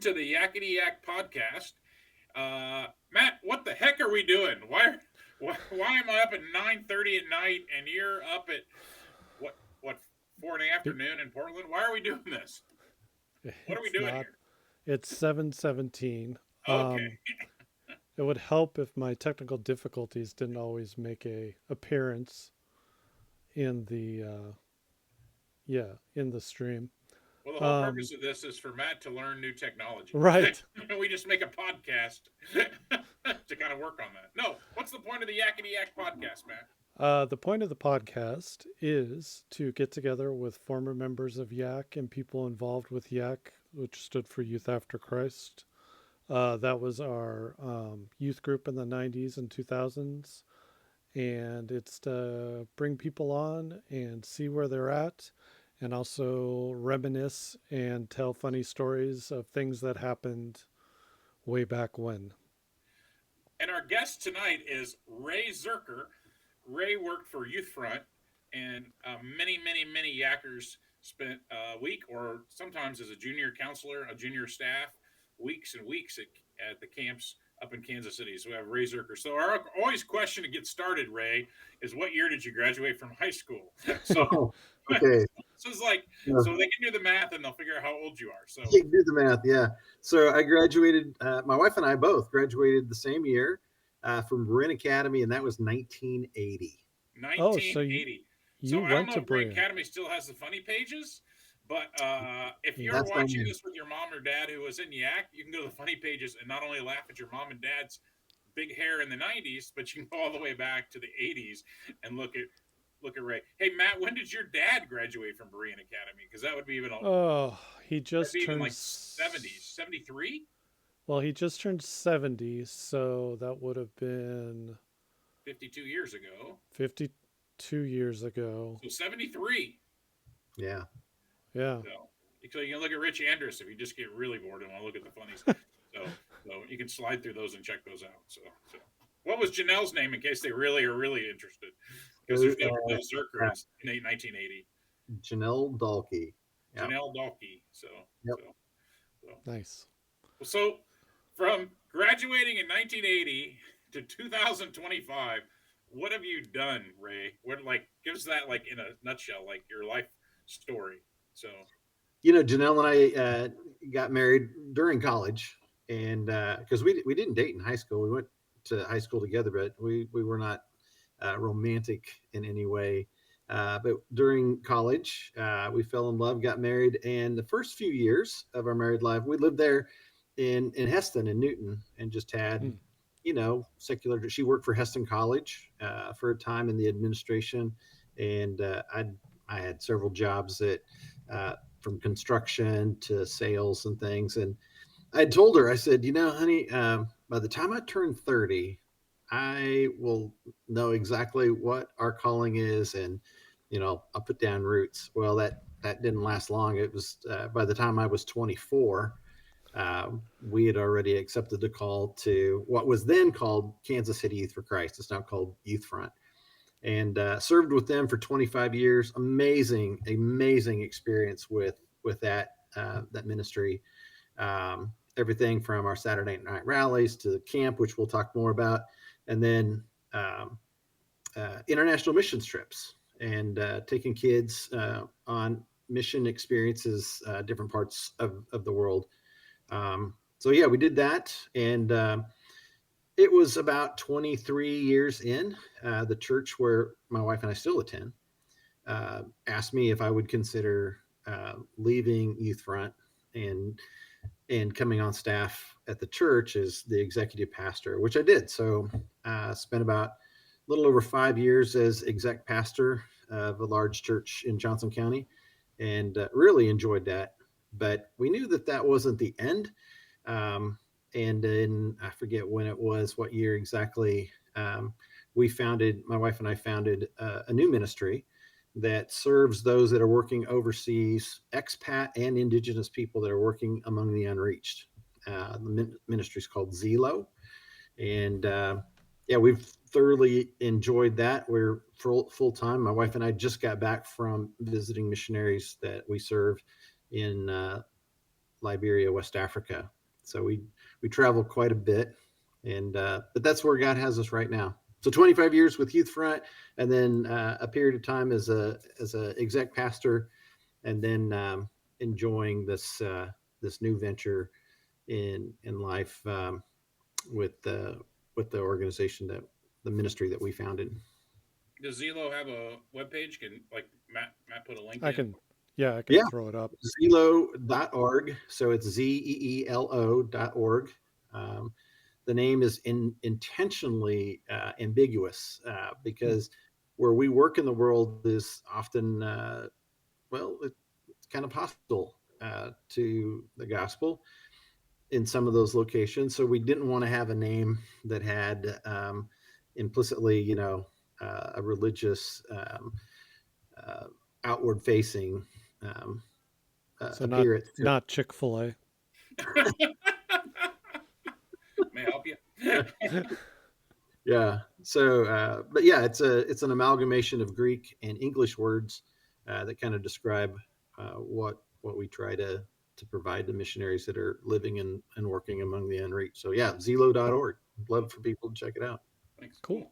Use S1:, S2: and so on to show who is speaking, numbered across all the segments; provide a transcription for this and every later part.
S1: to the Yac-ity podcast. Matt, what the heck are we doing? Why am I up at 9:30 at night and you're up at what 4 in the afternoon in Portland? Why are we doing this? What are we
S2: It's
S1: doing
S2: not.
S1: here?
S2: It's 7:17.
S1: Okay.
S2: It would help if my technical difficulties didn't always make a appearance in the in the stream.
S1: Well, the whole
S2: Um,
S1: purpose of this is for Matt to learn new technology.
S2: right.
S1: We just make a podcast to kind of work on that. No, what's the point of the Yac-ity podcast, Matt?
S2: The point of the podcast is to get together with former members of YAC and people involved with YAC, which stood for Youth After Christ. That was our youth group in the 90s and 2000s. And it's to bring people on and see where they're at and also reminisce and tell funny stories of things that happened way back when.
S1: And our guest tonight is Ray Zuercher. Ray worked for Youthfront, and many yackers spent a week or sometimes as a junior counselor, a junior staff, weeks and weeks at the camps up in Kansas City. So we have Ray Zuercher. So our always question to get started, Ray, is what year did you graduate from high school? So,
S3: Oh,
S1: so
S3: okay.
S1: it's like,
S3: Yeah.
S1: so they can do the math and they'll figure out how old you are. So
S3: You can do the math. Yeah. So I graduated, my wife and I both graduated the same year from Marin Academy, and that was 1980.
S2: Oh, so you,
S1: 1980. So
S2: you
S1: I don't
S2: went
S1: know
S2: to
S1: if Ray
S2: Berea.
S1: Academy still has the funny pages, but if you're
S3: That's my
S1: watching
S3: name.
S1: this with your mom or dad who was in Yak, you can go to the funny pages and not only laugh at your mom and dad's big hair in the 90s, but you can go all the way back to the 80s and look at Ray. Hey Matt, when did your dad graduate from Berean Academy? Because that would be
S2: Oh, he
S1: that'd be
S2: just
S1: even
S2: turned.
S1: like 70s, 73,
S2: Well, he just turned 70, so that would have been
S1: 52 years ago.
S2: 52 years ago.
S1: So 73.
S3: Yeah.
S2: Yeah.
S1: So you can look at Rich Andrus if you just get really bored and want to look at the funnies. So you can slide through those and check those out. So what was Janelle's name in case they really are really interested? Because
S3: So,
S1: there's no Zerker in 1980.
S3: Janelle Dalkey. Yeah.
S1: Janelle Dalkey. So
S3: Yep.
S1: so so
S2: Nice.
S1: so from graduating in 1980 to 2025, what have you done, Ray? What give us that in a nutshell, like your life story. So
S3: Janelle and I got married during college, and because we didn't date in high school, we went to high school together, but we were not romantic in any way. But during college, we fell in love, got married, and the first few years of our married life, we lived there in Heston and Newton, and just had,
S2: Mm.
S3: secular. She worked for Heston College for a time in the administration, and I had several jobs that from construction to sales and things. And I told her, I said, honey, by the time I turn 30, I will know exactly what our calling is, and I'll put down roots. Well, that didn't last long. It was by the time I was 24, we had already accepted the call to what was then called Kansas City Youth for Christ. It's now called Youthfront, and served with them for 25 years. Amazing experience with that ministry. Everything from our Saturday night rallies to the camp, which we'll talk more about, and then international missions trips and taking kids on mission experiences, different parts of the world. So yeah, we did that, and it was about 23 years in. The church where my wife and I still attend asked me if I would consider leaving Youthfront and coming on staff at the church as the executive pastor, which I did. So spent about a little over 5 years as exec pastor of a large church in Johnson County, and really enjoyed that. But we knew that wasn't the end. And then I forget when it was, what year exactly. My wife and I founded a new ministry that serves those that are working overseas, expat and indigenous people that are working among the unreached. The ministry is called Zelo, and yeah, we've thoroughly enjoyed that. We're full time. My wife and I just got back from visiting missionaries that we serve in Liberia, West Africa. So we travel quite a bit, and but that's where God has us right now. So 25 years with Youthfront, and then a period of time as a exec pastor, and then enjoying this new venture in life with the organization that the ministry that we founded.
S1: Does Zelo have a webpage? Can like Matt put a link
S2: I
S1: in?
S2: can, yeah, I can
S3: Yeah,
S2: throw it up.
S3: Zelo.org. So it's ZEELO.org. Um, the name is intentionally ambiguous
S2: Hmm.
S3: because where we work in the world is often, it's kind of hostile to the gospel in some of those locations. So we didn't want to have a name that had implicitly, a religious, uh, outward facing um,
S2: So
S3: appearance to
S2: not Chick-fil-A.
S1: May I help you?
S3: it. Yeah. So, but yeah, it's an amalgamation of Greek and English words that kind of describe what we try to provide to missionaries that are living and working among the unreached. So yeah, zelo.org. Love for people to check it out.
S1: Thanks.
S2: Cool.
S1: Cool.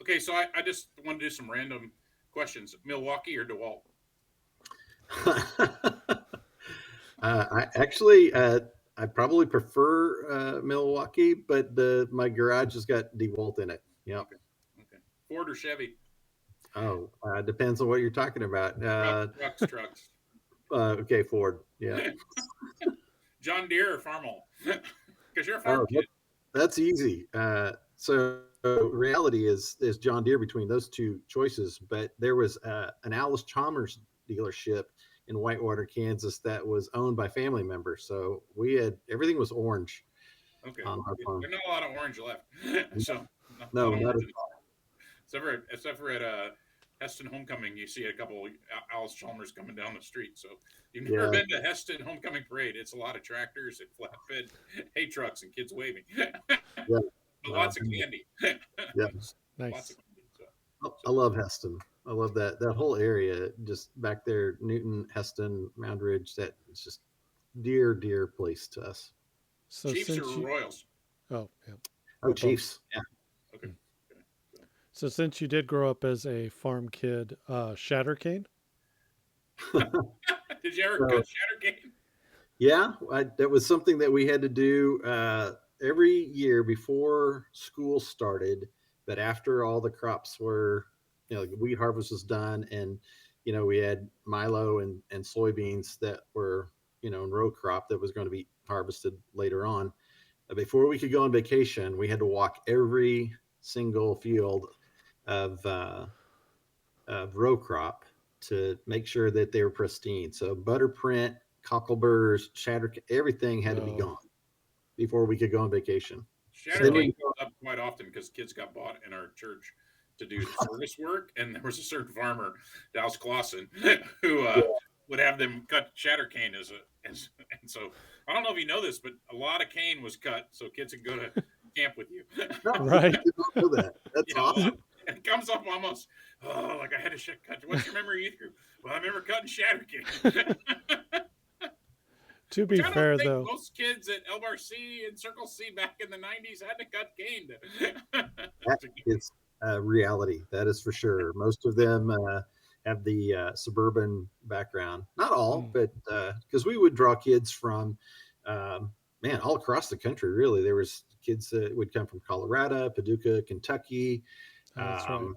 S1: Okay, so I just want to do some random questions. Milwaukee or DeWalt?
S3: I actually, I probably prefer Milwaukee, but my garage has got DeWalt in it. Yep.
S1: Okay. Okay. Ford or Chevy?
S3: Oh, depends on what you're talking about.
S1: Trucks.
S3: Okay, Ford. Yeah.
S1: John Deere or Farmall? Because you're a farm
S3: Oh,
S1: kid.
S3: that's easy. So reality is John Deere between those two choices, but there was an Alice Chalmers dealership in Whitewater, Kansas that was owned by family members. So we had everything was orange
S1: Okay.
S3: on our farm.
S1: There's not a lot of orange left. So
S3: No,
S1: not
S3: not
S1: orange
S3: at
S1: anymore. Except for at Heston Homecoming, you see a couple of Alice Chalmers coming down the street. So you've
S3: all.
S1: never
S3: Yeah,
S1: been to Heston Homecoming Parade. It's a lot of tractors and flatbed hay trucks and kids waving.
S3: yeah.
S1: But lots of candy.
S3: Yeah.
S1: Lots of
S2: Nice.
S1: candy.
S3: I
S1: So
S3: love Heston. I love that whole area just back there, Newton, Heston, Mound Ridge. That it's just dear place to us.
S2: So
S1: Chiefs or
S2: since you,
S1: Royals?
S2: oh yeah,
S3: Oh,
S2: both.
S3: Chiefs. Yeah.
S1: Okay.
S2: Hmm.
S1: Okay. So,
S2: So since you did grow up as a farm kid, Shattercane.
S1: did you ever
S3: So
S1: cut shatter cane?
S3: yeah, that was something that we had to do every year before school started. But after all the crops were, the wheat harvest was done, and we had milo and soybeans that were, in row crop that was going to be harvested later on. Before we could go on vacation, we had to walk every single field of row crop to make sure that they were pristine. So butterprint, cockleburs, shatter, everything had to be
S2: Oh,
S3: gone before we could go on vacation. So
S1: Shatter
S3: then
S2: so
S1: cane
S3: we,
S1: comes up quite often because kids got bought in our church to do service work, and there was a certain farmer, Dallas Clausen, who would have them cut shatter cane and so I don't know if you know this, but a lot of cane was cut so kids could go to camp with you.
S3: no, I
S2: right.
S3: did not know that. That's
S1: Yeah, a lot.
S3: awesome.
S1: And it comes up almost, oh, like I had to cut. What's your memory of youth group? Well, I remember cutting shatter cane.
S2: To
S1: Which
S2: be
S1: I don't
S2: fair,
S1: think
S2: though,
S1: most kids at LRC and Circle C back in the 90s had to cut cane.
S3: That is reality. That is for sure. Most of them have the suburban background. Not all,
S2: mm,
S3: but because we would draw kids from, man, all across the country. Really, there was kids that would come from Colorado, Paducah, Kentucky,
S2: that's right.
S3: um,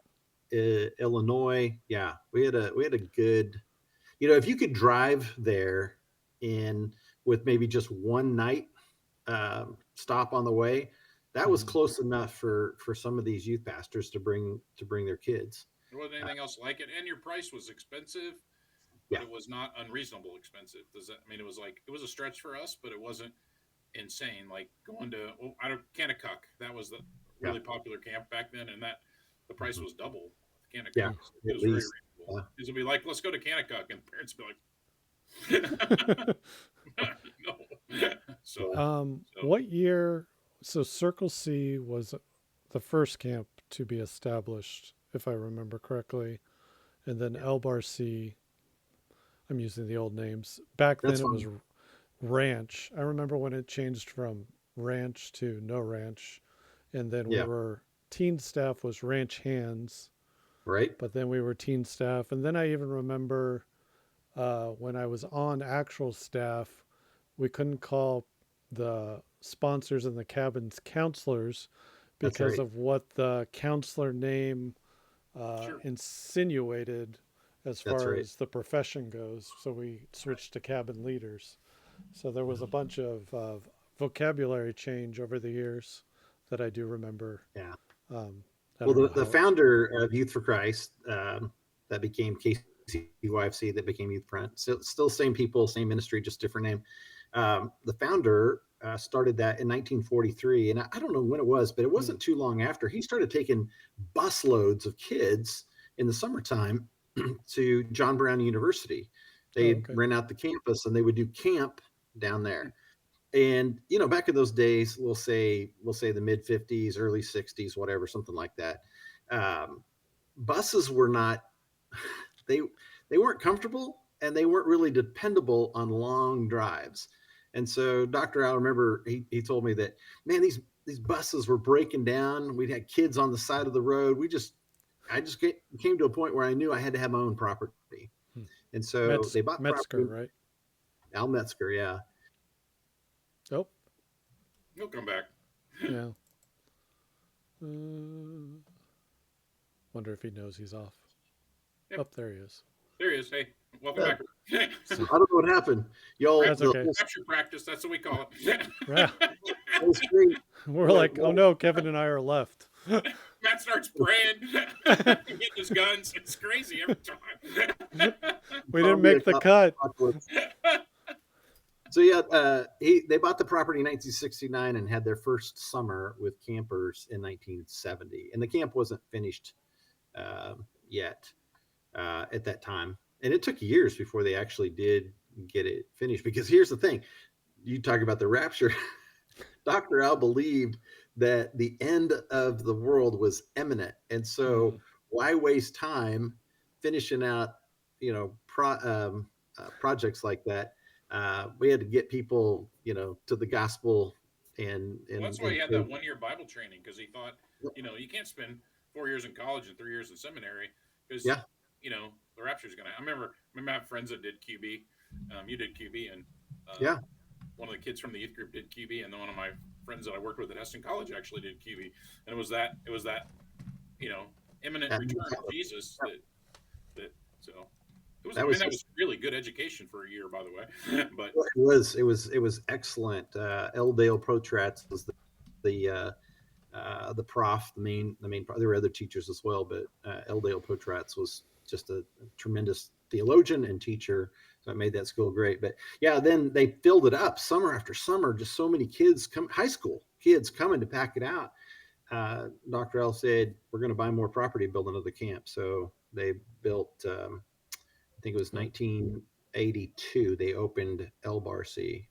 S3: Illinois. Yeah, we had a good. If you could drive there in with maybe just one night stop on the way, that was
S2: Hmm.
S3: close enough for some of these youth pastors to bring their kids.
S1: There wasn't
S3: Uh,
S1: anything else like it, and your price was expensive, but
S3: yeah,
S1: it was not unreasonable expensive. Does that I mean it was like it was a stretch for us, but it wasn't insane. Like going to out of Kanakuk, that was the
S3: yeah,
S1: really popular camp back then, and that the price
S3: mhm,
S1: was double
S3: yeah,
S1: Kanakuk. So it
S3: at
S1: was very
S3: least.
S1: reasonable. It would be like, let's go to Kanakuk, and parents would be like, no. So,
S3: Yeah,
S1: so
S2: What year? So Circle C was the first camp to be established, if I remember correctly, and then
S1: yeah.
S2: Elbar C. I'm using the old names. Back then,
S3: that's
S2: it was
S3: fine.
S2: ranch. I remember when it changed from ranch to no ranch, and then we
S3: Yeah.
S2: were teen staff was ranch hands,
S3: Right.
S2: but then we were teen staff, and then I even remember when I was on actual staff, we couldn't call the sponsors in the cabins counselors
S3: That's
S2: because
S3: right.
S2: of what the counselor name
S1: Sure.
S2: insinuated as
S3: That's
S2: far
S3: right.
S2: as the profession goes. So we switched to cabin leaders. So there was a bunch of vocabulary change over the years that I do remember.
S3: Yeah.
S2: Um, I
S3: Well,
S2: don't know
S3: the
S2: how.
S3: founder of Youth for Christ, that became YFC, that became Youthfront. So still same people, same ministry, just different name. The founder started that in 1943, and I don't know when it was, but it
S2: Hmm.
S3: wasn't too long after. He started taking busloads of kids in the summertime to John Brown University.
S2: Oh,
S3: They'd
S2: okay.
S3: rent out the campus and they would do camp down
S1: Hmm.
S3: there. And back in those days, we'll say the mid 50s, early 60s, whatever, something like that. um, Buses were not, they they weren't comfortable, and they weren't really dependable on long drives. And so Dr. Al, remember, he told me that, man, these buses were breaking down. We'd had kids on the side of the road. I just came to a point where I knew I had to have my own property.
S2: Hmm.
S3: And so they bought
S2: Metzger,
S3: property.
S2: right?
S3: Al Metzger, yeah.
S2: Oh,
S1: He'll come back.
S2: yeah. Uh, wonder if he knows he's off.
S1: Yep.
S2: Up there he is.
S1: There he is. Hey, welcome
S3: Yeah.
S1: back.
S3: I don't know what happened. Y'all,
S2: That's okay.
S1: Capture practice. That's what we call it.
S2: Yeah.
S3: whole screen.
S2: We're like, oh no, Kevin and I are left.
S1: Matt starts praying, getting his guns. It's crazy every time.
S2: We didn't make the cut.
S3: So yeah, they bought the property in 1969 and had their first summer with campers in 1970, and the camp wasn't finished yet at that time, and it took years before they actually did get it finished. Because here's the thing: you talk about the rapture. Dr. Al believed that the end of the world was imminent, and so why waste time finishing out, projects like that? We had to get people, to the gospel, and
S1: Well,
S3: and
S1: that's why
S3: and
S1: he had that 1 year Bible training, because he thought, you can't spend 4 years in college and 3 years in seminary, because
S3: yeah,
S1: the rapture's gonna. I remember I have friends that did QB. You did QB, and
S3: yeah,
S1: one of the kids from the youth group did QB, and then one of my friends that I worked with at Heston College actually did QB, and it was that imminent
S3: that,
S1: return of Jesus that so. It was,
S3: that
S1: I mean,
S3: was
S1: that was really good education for a year, by the way. But
S3: it was excellent. Eldale Protratz was the prof, the main. There were other teachers as well, but Eldale Protratz was just a tremendous theologian and teacher. So it made that school great. But yeah, then they filled it up summer after summer. Just so many kids high school kids coming to pack it out. Dr. L said, we're going to buy more property, build another camp. So they built, I think it was 1982, they opened El Barcy.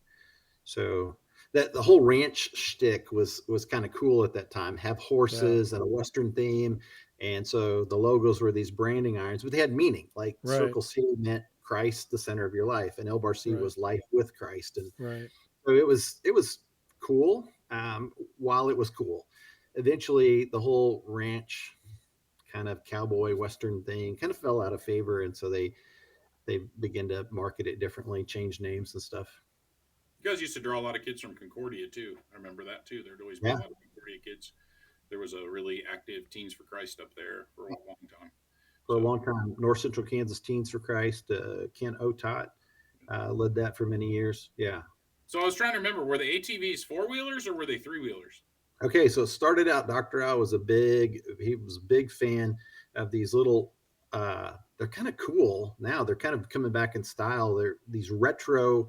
S3: So that the whole ranch shtick was kind of cool at that time. Have horses and a Western theme, and so the logos were these branding irons, but they had meaning. Like
S2: Right.
S3: Circle C meant Christ, the center of your life, and El Barcy
S2: Right.
S3: was life with Christ, and
S2: Right.
S3: so it was cool. While it was cool, eventually the whole ranch kind of cowboy Western thing kind of fell out of favor, and so they began to market it differently, change names and stuff.
S1: you guys used to draw a lot of kids from Concordia too. I remember that too. There'd always be a
S3: Yeah.
S1: lot of Concordia kids. There was a really active Teens for Christ up there for a long time.
S3: For a
S1: So,
S3: long time. North Central Kansas Teens for Christ, Ken Otot led that for many years. Yeah.
S1: so I was trying to remember, were the ATVs 4-wheelers or were they 3-wheelers?
S3: Okay, so it started out. Dr. Al was a big fan of these little. They're kind of cool now. They're kind of coming back in style. They're these retro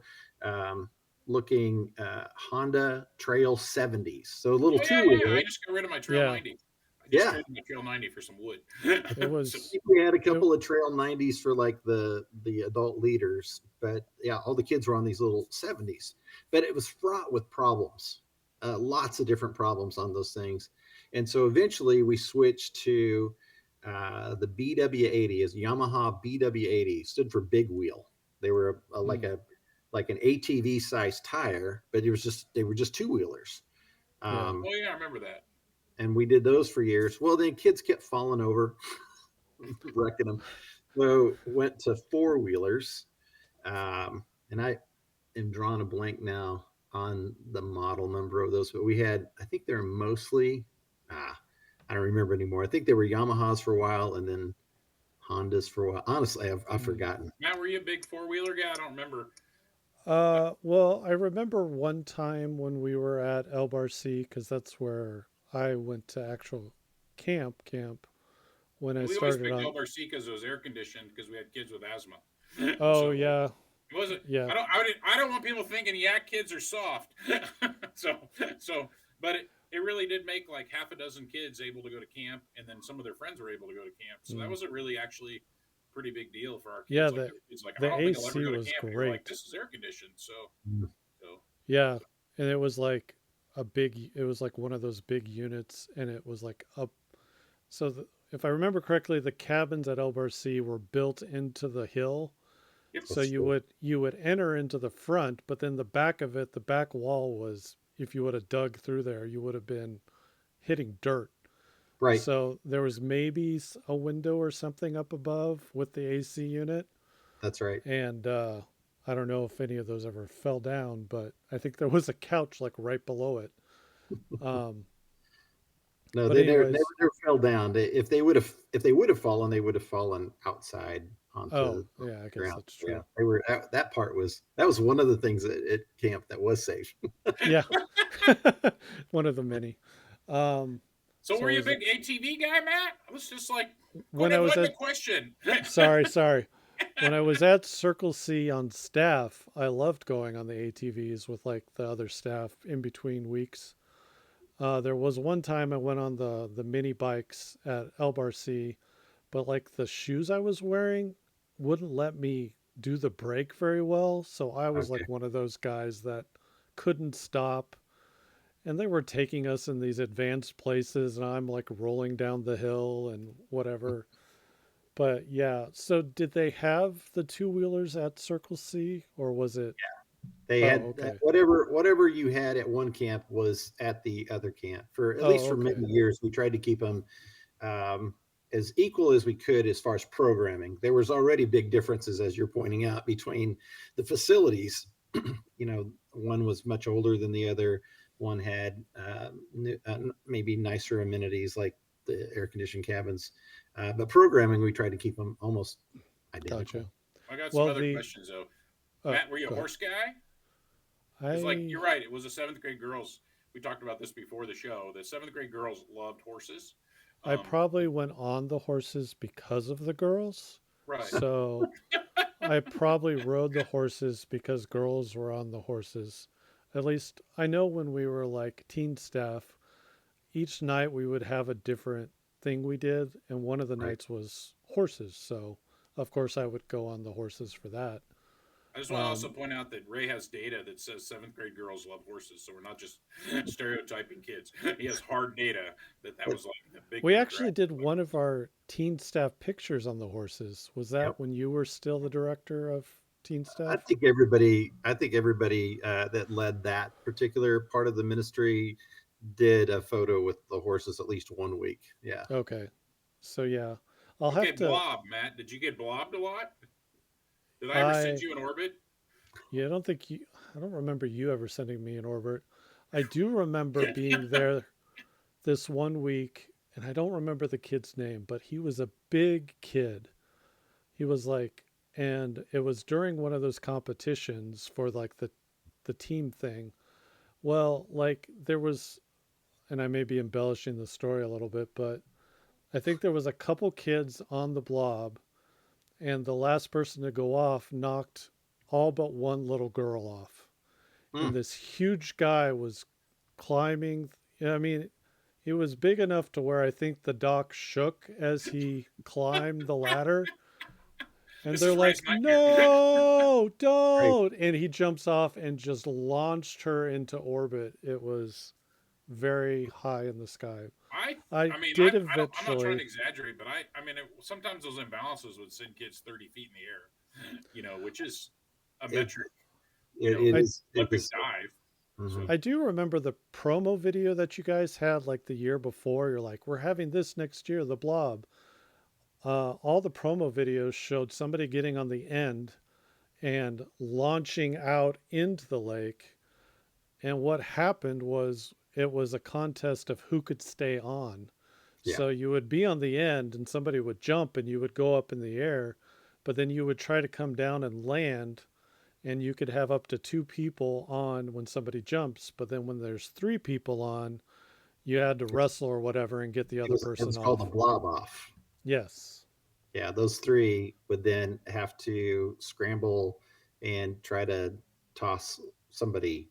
S3: looking Honda Trail 70s. So a little
S1: Oh
S3: two
S1: yeah. I
S3: wheeler.
S1: just got rid of my Trail
S2: Yeah.
S1: 90. I just
S3: Yeah.
S1: traded my Trail 90 for some wood.
S2: It was.
S1: So,
S3: We had a couple of Trail 90s for like the adult leaders, but yeah, all the kids were on these little 70s. But it was fraught with problems, lots of different problems on those things. And so eventually we switched to the BW80, as Yamaha BW80, stood for big wheel. They were like a like an ATV size tire, but they were just two wheelers.
S2: Yeah.
S3: Um,
S1: Oh yeah, I remember that.
S3: and we did those for years. Well, then kids kept falling over, wrecking them. So went to four wheelers, and I am drawing a blank now on the model number of those, but we had, I think they're mostly, I don't remember anymore. I think they were Yamahas for a while and then Hondas for a while. Honestly, I've
S2: Mm.
S3: forgotten.
S1: Matt, were you a big four wheeler guy? I don't remember.
S2: Well, I remember one time when we were at LBRC, because that's where I went to actual camp when I
S1: We always
S2: started
S1: picked
S2: on.
S1: LRC because it was air conditioned because we had kids with asthma.
S2: Oh
S1: So
S2: yeah,
S1: it wasn't.
S2: yeah,
S1: I don't want people thinking yak kids are soft. so so, but it really did make like half a dozen kids able to go to camp, and then some of their friends were able to go to camp. So that
S2: mm.
S1: was a really actually pretty big deal for our
S2: Yeah.
S1: kids. Like there were kids like I
S2: The
S1: don't think I'll ever
S2: AC
S1: go to
S2: was
S1: camp, and you're like,
S2: great.
S1: this is air conditioned.
S3: Mm.
S1: So
S2: Yeah, and it was like a big. It was like one of those big units, and it was like up. So if I remember correctly, the cabins at LBRC were built into the hill.
S1: yep.
S2: So you would enter into the front, but then the back of it, the back wall was, if you would have dug through there, you would have been hitting dirt.
S3: Right.
S2: So there was maybe a window or something up above with the AC unit,
S3: That's right.
S2: and I don't know if any of those ever fell down, but I think there was a couch like right below it. Um,
S3: No,
S2: but
S3: they never,
S2: anyways,
S3: never fell down. If they would have fallen, they would have fallen outside
S2: oh
S3: onto the
S2: yeah, I guess
S3: ground.
S2: that's
S3: Yeah,
S2: true.
S3: they were. That part that was one of the things at camp that was safe.
S2: Yeah, one of the many. Um,
S1: So
S2: so
S1: were you a
S2: was
S1: big ATV guy, Matt? I was just like, go
S2: when I
S1: ahead,
S2: was
S1: let
S2: at
S1: me question.
S2: sorry. When I was at Circle C on staff, I loved going on the ATVs with like the other staff in between weeks. There was one time I went on the mini bikes at LBRC, but like the shoes I was wearing wouldn't let me do the brake very well, so I was
S3: Okay.
S2: like one of those guys that couldn't stop. And they were taking us in these advanced places, and I'm like rolling down the hill and whatever. But yeah, so did they have the two wheelers at Circle C, or was it?
S3: They
S2: Oh,
S3: had
S2: okay.
S3: whatever you had at one camp was at the other camp. For at least
S2: Oh,
S3: for many
S2: okay.
S3: years, we tried to keep them um, as equal as we could as far as programming. There was already big differences, as you're pointing out, between the facilities. One was much older than the other. One had maybe nicer amenities like the air conditioned cabins, but programming we tried to keep them almost identical.
S2: Gotcha.
S1: I got some
S2: Well,
S1: other
S2: the
S1: questions though. Matt, were you a
S2: go ahead.
S1: horse guy? Because like
S2: I
S1: you're right, it was a seventh grade girls. We talked about this before the show. The seventh grade girls loved horses.
S2: I
S1: Um,
S2: probably went on the horses because of the girls.
S1: right.
S2: So I probably rode the horses because girls were on the horses. At least I know when we were like teen staff, each night we would have a different thing we did, and one of the
S3: Right.
S2: nights was horses. So of course I would go on the horses for that.
S1: I just want to also
S2: Um,
S1: point out that Ray has data that says seventh grade girls love horses, so we're not just stereotyping kids. He has hard data that was like the big
S2: we actually
S1: demographic.
S2: did one of our teen staff pictures on the horses. Was
S3: Yep.
S2: that when you were still the director of teen
S3: I
S2: staff?
S3: think everybody that led that particular part of the ministry did a photo with the horses at least one week. Yeah.
S2: Okay. So yeah, I'll
S1: Okay,
S2: have to.
S1: blob, Matt. Did you get blobbed a lot? Did I ever send
S2: I
S1: you in orbit?
S2: Yeah, I don't think you. I don't remember you ever sending me an orbit. I do remember being there this one week, and I don't remember the kid's name, but he was a big kid. He was like, and it was during one of those competitions for like the team thing. Well, like there was, and I may be embellishing the story a little bit, but I think there was a couple kids on the blob, and the last person to go off knocked all but one little girl off. And
S3: Hmm.
S2: this huge guy was climbing. I mean, he was big enough to where I think the dock shook as he climbed the ladder. And
S1: This
S2: they're
S1: is Ray's
S2: like,
S1: nightmare.
S2: no,
S3: Right.
S2: don't. And he jumps off and just launched her into orbit. It was very high in the sky.
S1: I
S2: I
S1: I mean
S2: did
S1: I don't I'm not trying to
S2: eventually.
S1: exaggerate, but I mean sometimes those imbalances would send kids 30 feet in the air, which is a
S3: It,
S1: metric.
S3: it
S2: I
S3: is. It
S1: Olympic
S3: was.
S1: dive. So
S3: Mhm.
S2: I do remember the promo video that you guys had like the year before. You're like, we're having this next year, the Blob. All the promo videos showed somebody getting on the end and launching out into the lake. And what happened was it was a contest of who could stay on.
S3: Yeah.
S2: So you would be on the end and somebody would jump and you would go up in the air, but then you would try to come down and land, and you could have up to two people on when somebody jumps. But then when there's three people on, you had to wrestle or whatever and get the
S3: It
S2: other
S3: was. It
S2: person
S3: was called a
S2: off.
S3: blob off.
S2: Yes.
S3: Yeah, those three would then have to scramble and try to toss somebody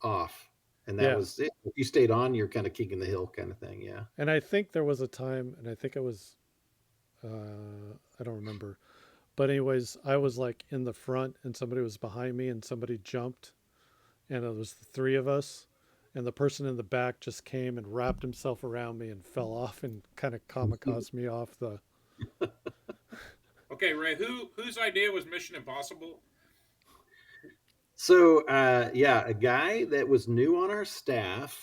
S3: off. And that
S2: Yeah.
S3: was it. If you stayed on, you're kind of kicking the hill kind of thing. Yeah.
S2: And I think there was a time, and I think it was, I don't remember. But, anyways, I was like in the front and somebody was behind me and somebody jumped, and it was the three of us. And the person in the back just came and wrapped himself around me and fell off and kind of kamikaze me off the.
S1: okay, Ray, whose idea was Mission Impossible?
S3: So, yeah, a guy that was new on our staff.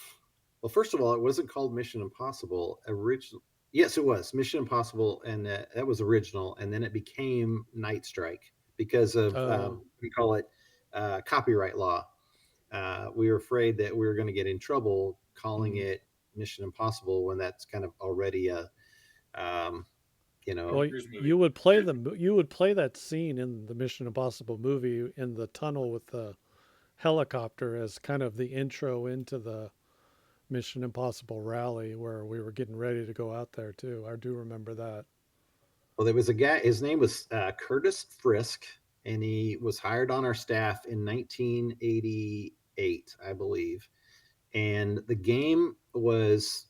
S3: Well, first of all, it wasn't called Mission Impossible. Original, yes, it was Mission Impossible, and that was original. And then it became Night Strike because of
S2: Oh,
S3: we call it copyright law. We were afraid that we were going to get in trouble calling
S2: mm.
S3: it Mission Impossible when that's kind of already a, um,
S1: Tom
S2: Well,
S1: Cruise movie.
S2: you would play that scene in the Mission Impossible movie in the tunnel with the helicopter as kind of the intro into the Mission Impossible rally where we were getting ready to go out there too. I do remember that.
S3: well, there was a guy. His name was Curtis Frisk, and he was hired on our staff in 1988, I believe. And the game was,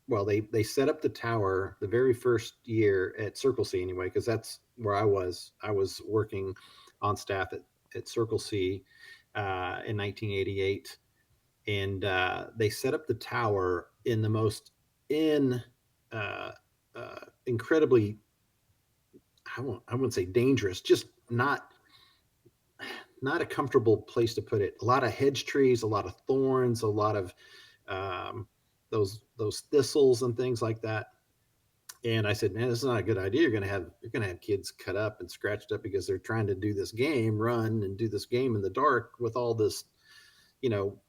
S3: well, they set up the tower the very first year at Circle C anyway, because that's where I was. I was working on staff at Circle C in 1988, and they set up the tower in the most in uh, incredibly, I wouldn't say dangerous, just not a comfortable place to put it. A lot of hedge trees, a lot of thorns, a lot of um, those thistles and things like that. And I said, man, this is not a good idea. You're gonna have kids cut up and scratched up because they're trying to do this game, run and do this game in the dark with all this, you know,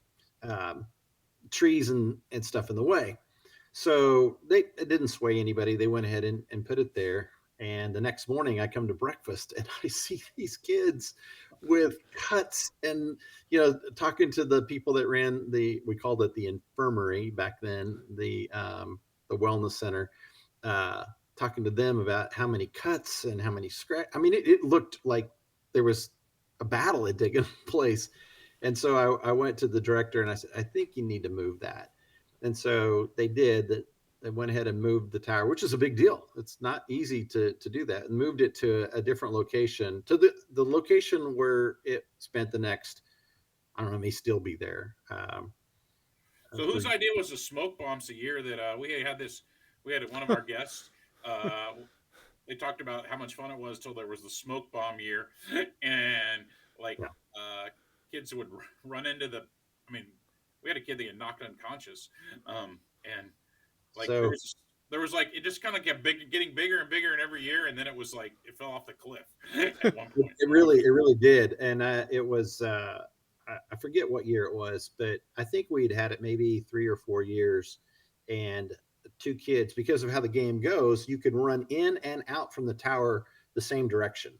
S3: um, trees and stuff in the way. So it didn't sway anybody. They went ahead and put it there. And the next morning I come to breakfast and I see these kids with cuts and, talking to the people that ran we called it the infirmary back then, the wellness center, uh, talking to them about how many cuts and how many scratch. I mean, it looked like there was a battle had taken place. And so I went to the director and I said, I think you need to move that. And so they did. They went ahead and moved the tower, which is a big deal. It's not easy to do that, and moved it to a different location, to the location where it spent the next, I don't know, it may still be there.
S1: So
S3: For
S1: whose idea was the smoke bombs the year that we had this? We had one of our guests. They talked about how much fun it was till there was the smoke bomb year, and like
S3: yeah.
S1: kids would run into the. I mean, we had a kid that get knocked unconscious, and like
S3: So
S1: there was like it just kind of kept getting bigger and bigger, and every year, and then it was like it fell off the cliff at one point.
S3: it really did, and it was. I forget what year it was, but I think we'd had it maybe 3 or 4 years, and two kids, because of how the game goes, you can run in and out from the tower the same direction.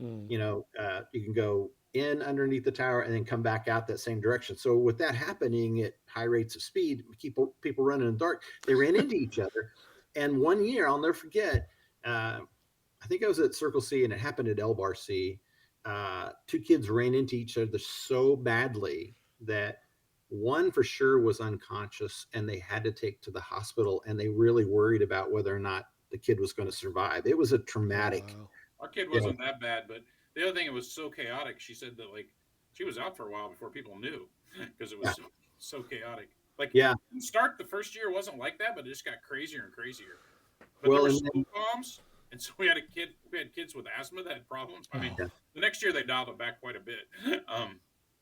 S2: Mm.
S3: You can go in underneath the tower and then come back out that same direction. So with that happening at high rates of speed, people running in the dark, they ran into each other. And one year, I'll never forget, I think I was at Circle C and it happened at Elbar C. Two kids ran into each other so badly that one for sure was unconscious and they had to take to the hospital, and they really worried about whether or not the kid was going to survive. It was a
S2: Oh
S3: traumatic,
S2: wow.
S1: Our kid
S3: you know,
S1: wasn't that bad, but the other thing, it was so chaotic. She said that like she was out for a while before people knew because it was
S3: yeah,
S1: so chaotic. Like
S3: yeah.
S1: start the first year wasn't like that, but it just got crazier and crazier. But there
S3: Well,
S1: were
S3: and then,
S1: smoke bombs, and so we had kids with asthma that had problems. I mean,
S2: Oh.
S3: yeah.
S1: the next year they dialed it back quite a bit.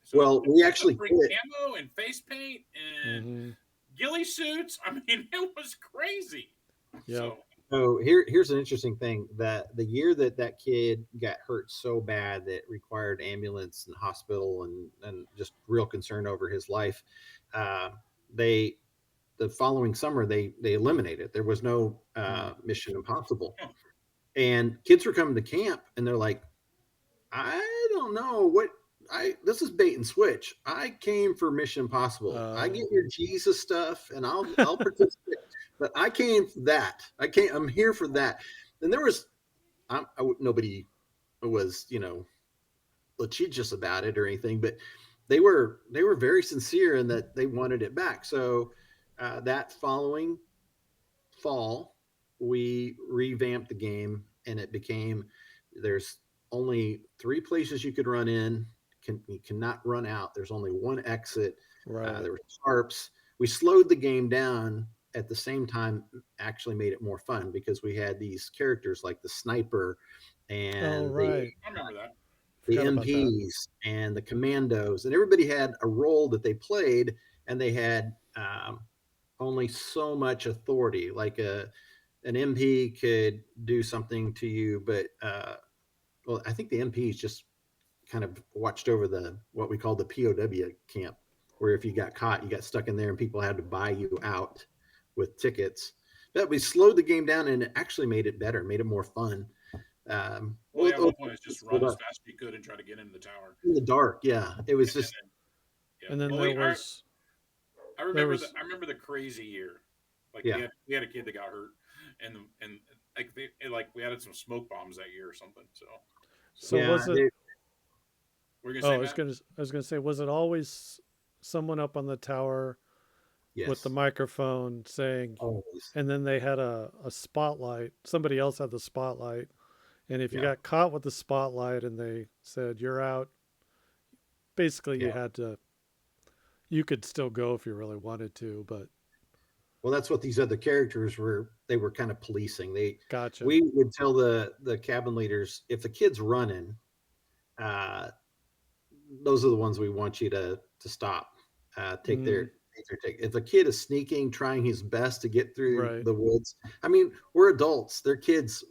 S1: So
S3: Well, we
S1: kids would
S3: actually
S1: bring
S3: quit.
S1: camo and face paint and
S2: Mm-hmm.
S1: ghillie suits. I mean, it was crazy.
S2: Yep.
S1: So
S3: So here's an interesting thing: that the year that that kid got hurt so bad that required ambulance and hospital and just real concern over his life, uh, they the following summer they eliminated. There was no Mission Impossible,
S1: huh.
S3: and kids were coming to camp and they're like, I don't know what I this is bait and switch. I came for Mission Impossible. I get
S2: Oh.
S3: your Jesus stuff and I'll participate. But I came for that. I'm here for that. And there was nobody was, litigious about it or anything, but they were very sincere in that they wanted it back. So that following fall, we revamped the game and it became there's only three places you could run in. You cannot run out. There's only one exit.
S2: Right.
S3: There were tarps. We slowed the game down at the same time, actually made it more fun because we had these characters like the sniper
S2: Oh,
S3: and
S2: right.
S1: I remember that.
S3: the
S2: Forgot about that.
S3: MPs and the commandos, and everybody had a role that they played, and they had only so much authority. Like an MP could do something to you, but well, I think the MPs just kind of watched over the what we call the POW camp, where if you got caught, you got stuck in there, and people had to buy you out with tickets. But we slowed the game down, and it actually made it better, made it more fun.
S1: Well, yeah, at
S3: Well,
S1: one point it's just run as fast as you could and try to get into the tower.
S3: in the dark, yeah, it was
S1: And
S3: just
S1: then, yeah.
S2: And then
S1: Well,
S2: there was there was
S1: I remember the crazy year. Like
S3: yeah.
S1: we had a kid that got hurt, and like like we added some smoke bombs that year or something. So
S2: so
S3: Yeah,
S2: was it
S1: we're gonna
S2: oh
S1: say, Matt.
S2: I was gonna say, was it always someone up on the tower with the
S3: yes,
S2: microphone saying,
S3: always.
S2: and then they had a spotlight, somebody else had the spotlight, and if you
S3: Yeah,
S2: got caught with the spotlight and they said you're out, basically
S3: yeah.
S2: you could still go if you really wanted to, but
S3: Well, that's what these other characters were. They were kind of policing.
S2: gotcha.
S3: We would tell the cabin leaders if the kid's running, uh, those are the ones we want you to stop. Take
S2: Mm,
S3: their take. If a kid is sneaking, trying his best to get through
S2: right.
S3: the woods, I mean, we're adults. They're kids.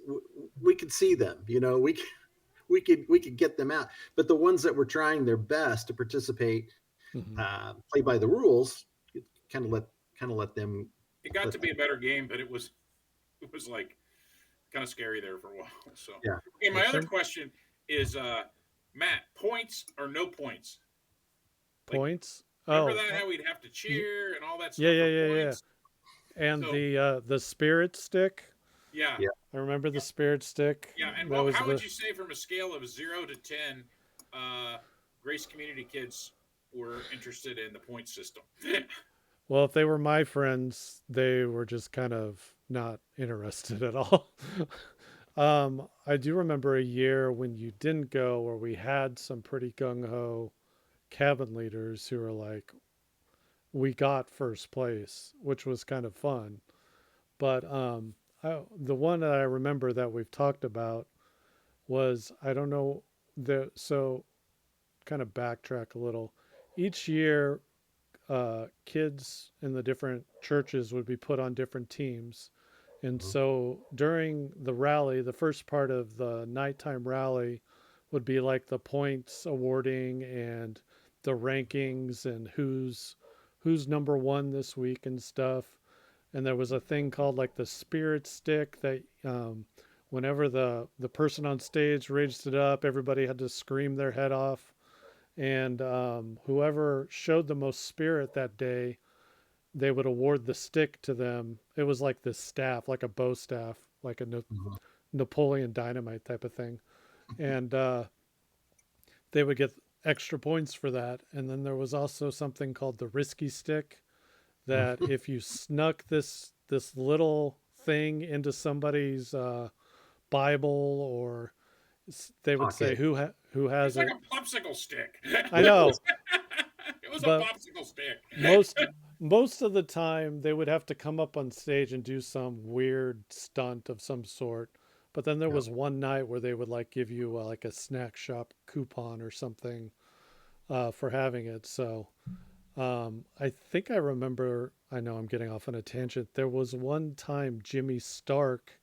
S3: We could see them. We could get them out. But the ones that were trying their best to participate,
S2: Hmm.
S3: play by the rules, kind of let them
S1: It got
S3: let
S1: to be a
S3: them.
S1: better game, but it was like kind of scary there for a while. So
S3: Yeah.
S1: okay, my other
S2: So
S1: question is, Matt, points or no points? Like,
S2: points.
S1: remember
S2: Oh,
S1: that how we'd have to
S2: y-
S1: cheer and all that
S2: yeah,
S1: stuff
S2: yeah,
S1: for
S2: yeah, yeah.
S1: points?
S2: And
S1: So
S2: the spirit stick.
S1: yeah,
S3: Yeah.
S2: I remember the spirit stick.
S1: yeah. And
S2: That was
S1: how would
S2: the
S1: you say from a scale of 0 to 10, uh, Grace Community kids were interested in the point system?
S2: well, if they were my friends, they were just kind of not interested at all. I do remember a year when you didn't go where we had some pretty gung ho cabin leaders who were like, we got first place, which was kind of fun. But the one that I remember that we've talked about was, I don't know, so kind of backtrack a little. Each year, kids in the different churches would be put on different teams. And
S3: Mhm.
S2: so during the rally, the first part of the nighttime rally would be like the points awarding and the rankings and who's number one this week and stuff. And there was a thing called like the spirit stick that whenever the person on stage raised it up, everybody had to scream their head off, and whoever showed the most spirit that day, they would award the stick to them. It was like this staff, like a bow staff, like a
S3: Mhm.
S2: Napoleon Dynamite type of thing, and they would get extra points for that. And then there was also something called the risky stick, that
S3: Mhm.
S2: if you snuck this little thing into somebody's Bible, or they would say
S3: Pocket.
S2: who
S1: It
S2: has
S1: was like
S2: it.
S1: a popsicle stick.
S2: I know,
S1: It was a
S2: but
S1: popsicle stick.
S2: most most of the time they would have to come up on stage and do some weird stunt of some sort. But then there
S3: Yeah.
S2: was one night where they would like give you like a snack shop coupon or something, for having it. So I think I remember. I know I'm getting off on a tangent. There was one time Jimmy Stark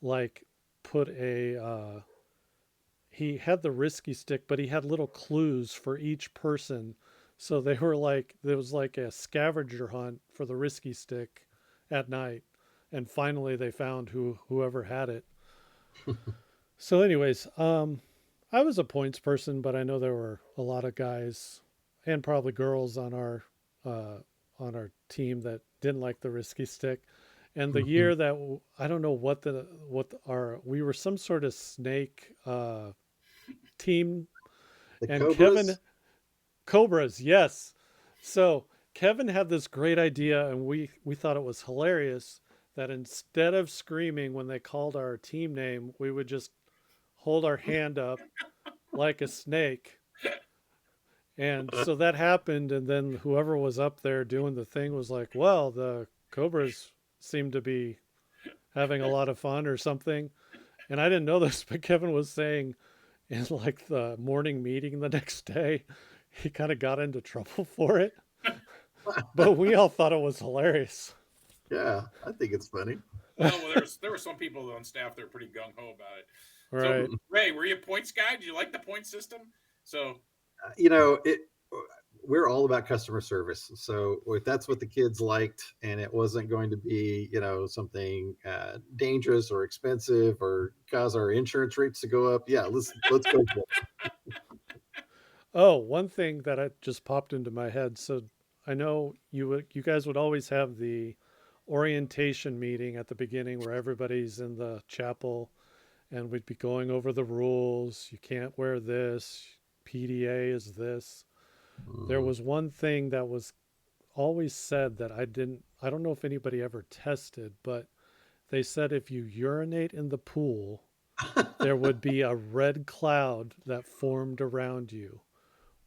S2: like put a he had the risky stick, but he had little clues for each person. So they were like, there was like a scavenger hunt for the risky stick at night. And finally they found whoever had it. So, anyways, I was a points person, but I know there were a lot of guys and probably girls on our team that didn't like the risky stick. And the
S3: Mhm.
S2: year that I don't know what our we were some sort of snake team,
S3: The
S2: and Kevin
S3: Cobras.
S2: Cobras, yes. So Kevin had this great idea, and we thought it was hilarious that instead of screaming when they called our team name, we would just hold our hand up like a snake. And so that happened, and then whoever was up there doing the thing was like, "Well, the Cobras seem to be having a lot of fun or something." And I didn't know this, but Kevin was saying in like the morning meeting the next day, he kind of got into trouble for it. But we all thought it was hilarious.
S3: Yeah, I think it's funny.
S1: Well, there were some people on staff that were pretty gung ho about it. So
S2: Right.
S1: Ray, were you a points guy? Did you like the point system? So
S3: You know, it we're all about customer service. So if that's what the kids liked and it wasn't going to be, something dangerous or expensive or cause our insurance rates to go up, yeah, let's go for
S2: Oh, one thing that I just popped into my head. So I know you guys would always have the orientation meeting at the beginning where everybody's in the chapel and we'd be going over the rules. You can't wear this. PDA is this.
S3: it.
S2: There was one thing that was always said that I don't know if anybody ever tested, but they said if you urinate in the pool, there would be a red cloud that formed around you.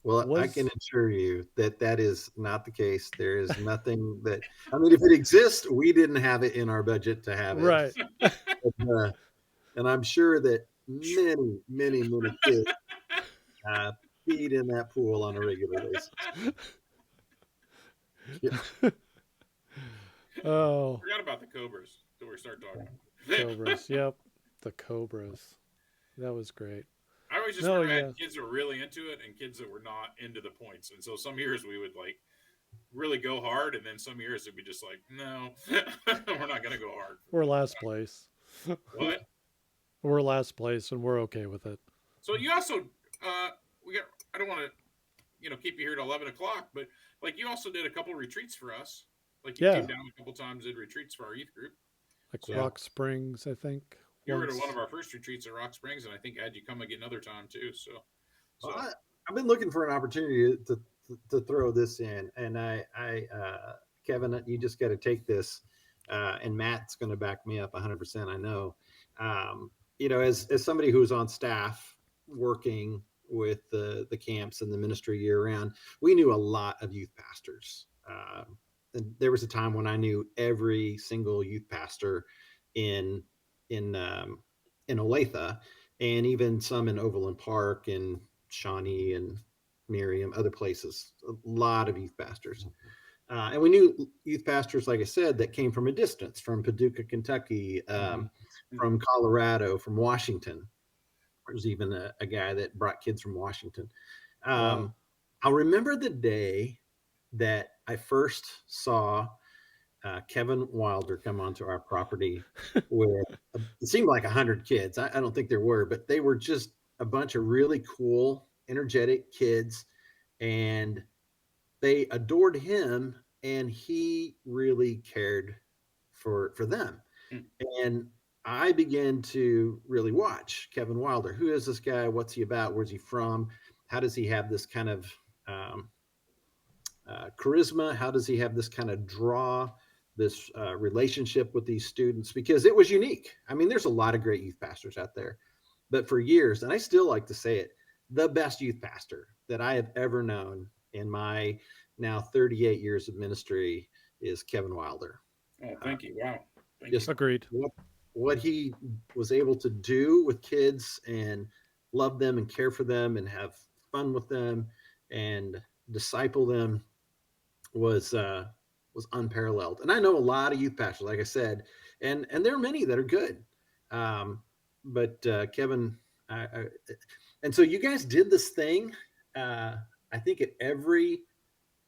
S3: Well, I can
S2: Was
S3: assure you that that is not the case. There is nothing that, I mean, if it exists, we didn't have it in our budget to have it.
S2: right.
S3: But, and I'm sure that many, many, many kids uh, feed in that pool on a regular basis. Yeah.
S2: Oh,
S1: forgot about the Cobras till we start talking about
S2: Cobras. Yep. The Cobras. That was great.
S1: I always just
S2: No,
S1: remember I
S2: yeah.
S1: had kids that were really into it and kids that were not into the points. And so some years we would like really go hard, and then some years it'd be just like, no, we're not gonna go hard.
S2: We're last place.
S1: What?
S2: We're last place and we're okay with it.
S1: So you also we got I don't want to keep you here till 11 o'clock, but like you also did a couple retreats for us. Like you came
S2: Yeah.
S1: down a couple times, did retreats for our youth group.
S2: Like
S1: So
S3: Yeah.
S2: Rock Springs, I think.
S1: you were at one of
S2: Once.
S1: our first retreats at Rock Springs, and I think I had you come again another time too.
S3: Well,
S1: So
S3: I've been looking for an opportunity to throw this in, and Kevin, you just got to take this, and Matt's going to back me up 100%. I know, as somebody who's on staff working with the camps and the ministry year round, we knew a lot of youth pastors. And there was a time when I knew every single youth pastor in in um, in Olathe, and even some in Overland Park and Shawnee and Miriam, other places. A lot of youth pastors. And we knew youth pastors, like I said, that came from a distance, from Paducah, Kentucky,
S2: Mm-hmm.
S3: from Colorado, from Washington. There's even a guy that brought kids from Washington.
S2: Wow.
S3: Um, I'll remember the day that I first saw Kevin Wilder come onto our property with, it seemed like 100 kids. I don't think there were, but they were just a bunch of really cool, energetic kids. And they adored him, and he really cared for them. And I began to really watch Kevin Wilder. Who is this guy? What's he about? Where's he from? How does he have this kind of um, charisma? How does he have this kind of draw, this relationship with these students? Because it was unique. I mean, there's a lot of great youth pastors out there, but for years, and I still like to say it, the best youth pastor that I have ever known in my now 38 years of ministry is Kevin Wilder.
S1: oh, thank you. Wow, thank you.
S3: Just
S2: Agreed.
S3: what he was able to do with kids and love them and care for them and have fun with them. and disciple them was unparalleled. And I know a lot of youth pastors, like I said, and there are many that are good. Um, but Kevin, I, and so you guys did this thing. I think at every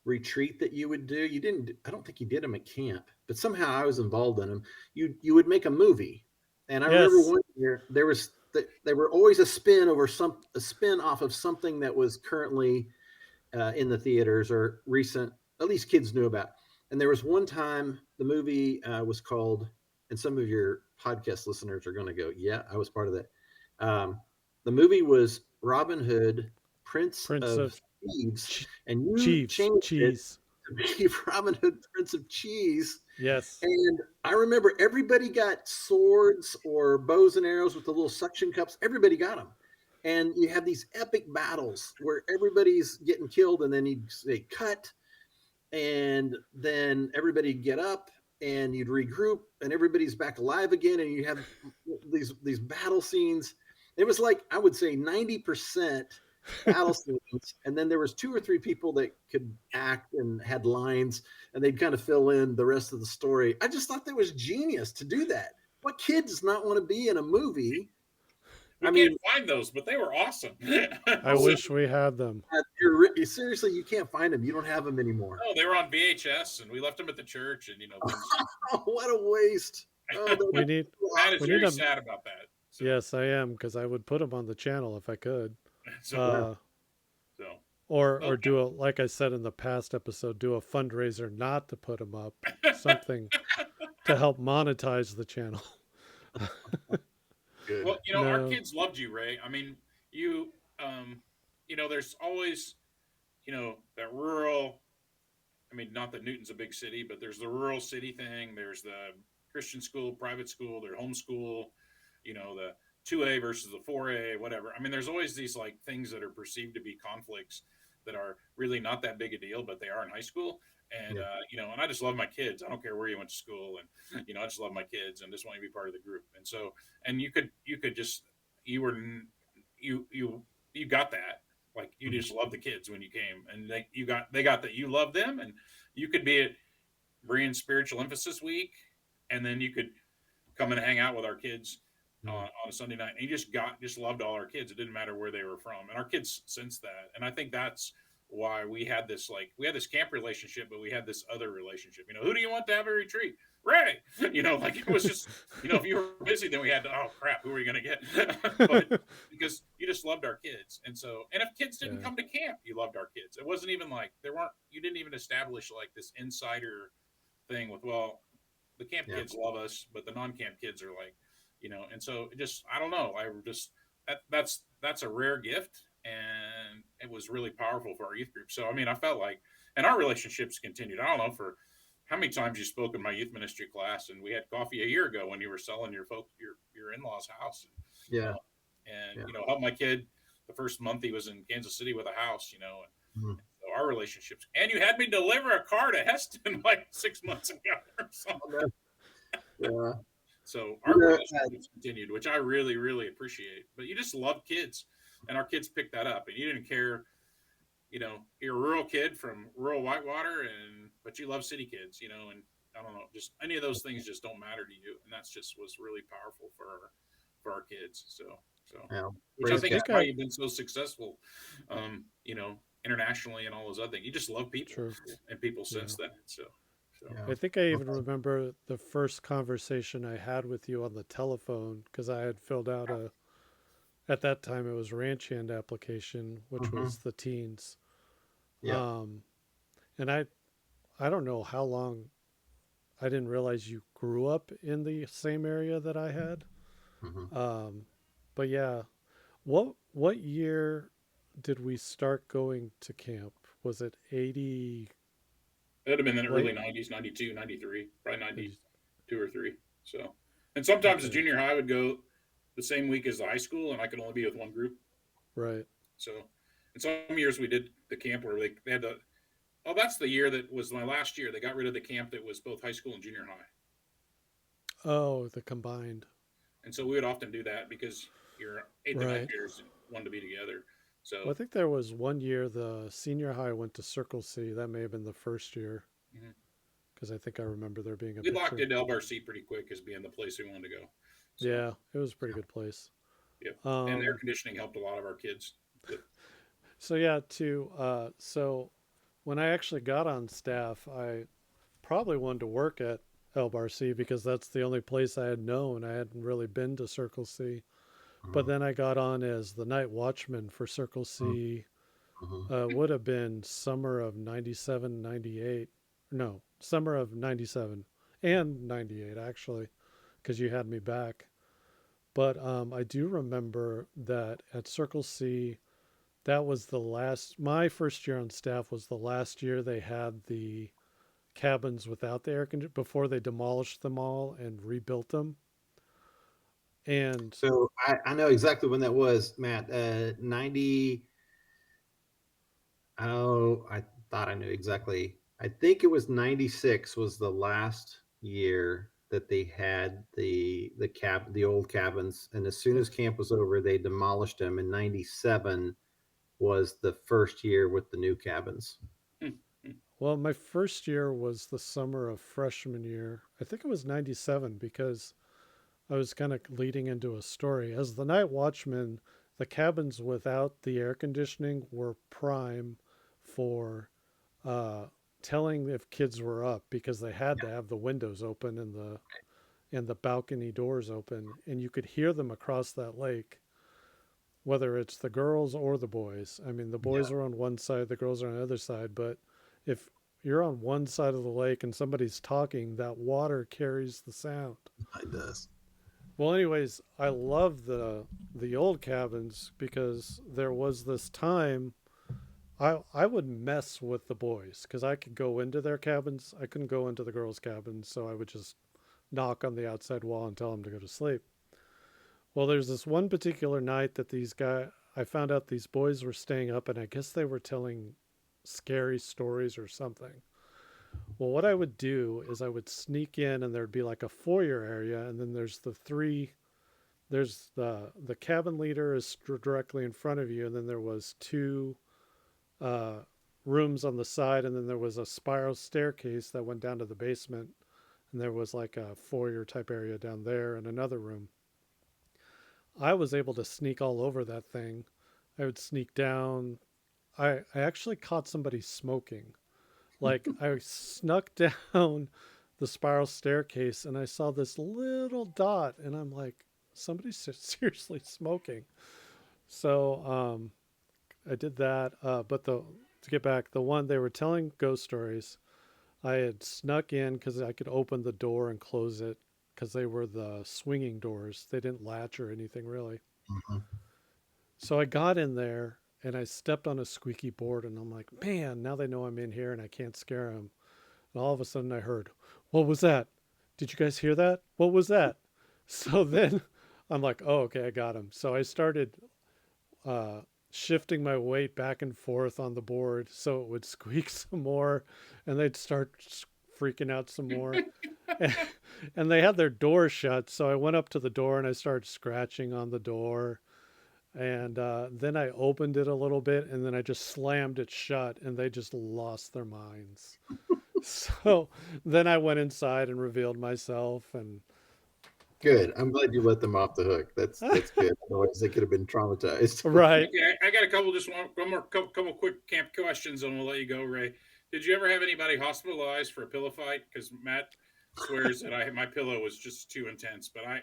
S3: retreat that you would do, you didn't. I don't think you did them at camp, but somehow I was involved in them. You would make a movie, and I remember
S2: Yes.
S3: one year they were always a spin off of something that was currently in the theaters or recent, at least kids knew about. And there was one time the movie was called, and some of your podcast listeners are going to go, "Yeah, I was part of that." The movie was Robin Hood, Prince
S2: Prince
S3: of
S2: of
S3: Thieves,
S2: Ch-
S3: and you
S2: Chiefs.
S3: changed it
S2: Cheese.
S3: to be Robin Hood, Prince of Cheese.
S2: Yes.
S3: And I remember everybody got swords or bows and arrows with the little suction cups. Everybody got them. And you have these epic battles where everybody's getting killed, and then you'd say cut, and then everybody get up and you'd regroup and everybody's back alive again, and you have these battle scenes. It was like, I would say 90% battle scenes, and then there was two or three people that could act and had lines, and they'd kind of fill in the rest of the story. I just thought that was genius to do that. What kid does not want to be in a movie?
S1: We
S3: I
S1: can't
S3: mean,
S1: find those, but they were awesome.
S2: I wish we had them.
S3: seriously, you can't find them. You don't have them anymore.
S1: Oh, they were on VHS, and we left them at the church, and
S3: Oh, what a waste. Oh,
S2: We need.
S1: Matt is
S2: We need
S1: very
S2: them.
S1: sad about that. So,
S2: Yes, I am, because I would put them on the channel if I could.
S1: so,
S2: Uh,
S1: so
S2: or
S1: okay.
S2: do a, like I said in the past episode, do a fundraiser not to put them up, something to help monetize the channel.
S3: good.
S1: Well, our
S2: No.
S1: kids loved you, Ray. I mean, you, there's always, that rural. I mean, not that Newton's a big city, but there's the rural city thing. There's the Christian school, private school, their homeschool, the 2A versus the 4A, whatever. I mean, there's always these like things that are perceived to be conflicts that are really not that big a deal, but they are in high school. And,
S3: Yeah.
S1: and I just love my kids. I don't care where you went to school. And, I just love my kids and just want to be part of the group. And so, and you could just, you were, you got that. Like you
S3: Mhm.
S1: just love the kids when you came, and they got that you love them, and you could be at Berean Spiritual Emphasis Week, and then you could come and hang out with our kids on a Sunday night. And you just loved all our kids. It didn't matter where they were from, and our kids sensed that. And I think that's why we had this camp relationship, but we had this other relationship. Who do you want to have a retreat? Ray. Like it was just if you were busy, then we had to. Oh crap, who are we going to get? But because you just loved our kids, and if kids didn't come to camp, you loved our kids. It wasn't even like you didn't even establish like this insider thing with the camp kids love us, but the non-camp kids are like, and so it just I don't know. I just that's a rare gift, and it was really powerful for our youth group. So I mean, I felt like, and our relationships continued. I don't know for how many times you spoke in my youth ministry class, and we had coffee a year ago when you were selling your in-laws house, and helped my kid the first month he was in Kansas City with a house, and
S3: Mhm.
S1: so our relationships. And you had me deliver a car to Heston like 6 months ago or something.
S3: Yeah.
S1: So our relationships continued, which I really, really appreciate. But you just love kids, and our kids picked that up, and you didn't care. You're a rural kid from rural Whitewater, but you love city kids, and I don't know, just any of those things just don't matter to you, and that's just was really powerful for our kids. So,
S3: Yeah.
S1: which I think is
S2: God.
S1: why you've been so successful, internationally and all those other things. You just love people,
S2: True.
S1: and people sense that. So.
S3: Yeah.
S2: I think I even remember the first conversation I had with you on the telephone, because I had filled out at that time it was ranch hand application, which was the teens.
S3: Yeah.
S2: And I don't know how long. I didn't realize you grew up in the same area that I had.
S3: Mhm.
S2: But yeah, what year did we start going to camp? Was it 80?
S1: It would have been in the early
S2: Late
S1: 90s, 92, 93, probably
S2: 90s?
S1: 92 or 3. So, and sometimes the
S2: Okay,
S1: junior high would go the same week as the high school, and I could only be with one group.
S2: right.
S1: So, in some years we did the camp where they had the, oh, that's the year that was my last year. They got rid of the camp that was both high school and junior high.
S2: Oh, the combined.
S1: And so we would often do that because your eighth and ninth
S2: Right.
S1: graders wanted to be together.
S2: Well, I
S1: So
S2: think there was one year the senior high went to Circle C. That may have been the first year
S1: mhm.
S2: because I think I remember there being a
S1: We locked
S2: picture.
S1: into LRC pretty quick as being the place we wanted to go. So
S2: Yeah, it was a pretty good place.
S1: yeah, and the air
S2: Um,
S1: conditioning helped a lot of our kids. But
S2: so yeah, so when I actually got on staff, I probably wanted to work at LRC because that's the only place I had known. I hadn't really been to Circle C. But
S3: Mhm,
S2: then I got on as the night watchman for Circle
S3: mhm,
S2: C.
S3: mhm.
S2: Would have been summer of 97, 98. No, summer of 97 and 98, actually, because you had me back. But I do remember that at Circle C, that was my first year on staff was the last year they had the cabins without the air conditioning before they demolished them all and rebuilt them. And
S3: So I know exactly when that was, Matt. 90. Oh, I thought I knew exactly. I think it was 96 was the last year that they had the old cabins, and as soon as camp was over, they demolished them. And 97 was the first year with the new cabins.
S2: well, my first year was the summer of freshman year. I think it was 97 because I was kind of leading into a story. As the night watchman, the cabins without the air conditioning were prime for uh, telling if kids were up because they had to have the windows open and the balcony doors open, and you could hear them across that lake, whether it's the girls or the boys. I mean, the
S3: Yeah,
S2: boys are on one side, the girls are on the other side, but if you're on one side of the lake and somebody's talking, that water carries the sound.
S3: it does.
S2: Well, anyways, I love the old cabins because there was this time I would mess with the boys because I could go into their cabins. I couldn't go into the girls' cabins, so I would just knock on the outside wall and tell them to go to sleep. Well, there's this one particular night that I found out these boys were staying up, and I guess they were telling scary stories or something. Well, what I would do is I would sneak in, and there'd be like a foyer area, and then there's the cabin leader is directly in front of you, and then there was two uh, rooms on the side, and then there was a spiral staircase that went down to the basement, and there was like a foyer type area down there and another room. I was able to sneak all over that thing. I would sneak down. I actually caught somebody smoking. Like I snuck down the spiral staircase and I saw this little dot, and I'm like, somebody's seriously smoking. So I did that. But to get back, the one they were telling ghost stories, I had snuck in because I could open the door and close it because they were the swinging doors. They didn't latch or anything really.
S3: Mhm.
S2: So I got in there and I stepped on a squeaky board, and I'm like, man, now they know I'm in here and I can't scare them. And all of a sudden I heard, what was that? Did you guys hear that? What was that? So then I'm like, oh, okay, I got him. So I started uh, shifting my weight back and forth on the board so it would squeak some more, and they'd start freaking out some more. And they had their door shut, so I went up to the door and I started scratching on the door. And then I opened it a little bit, and then I just slammed it shut, and they just lost their minds. So then I went inside and revealed myself, and
S3: Good. I'm glad you let them off the hook. That's good. Otherwise, they could have been traumatized.
S2: right.
S1: okay, I got a couple, just one more couple quick camp questions, and we'll let you go, Ray. Did you ever have anybody hospitalized for a pillow fight? Because Matt swears that my pillow was just too intense, but I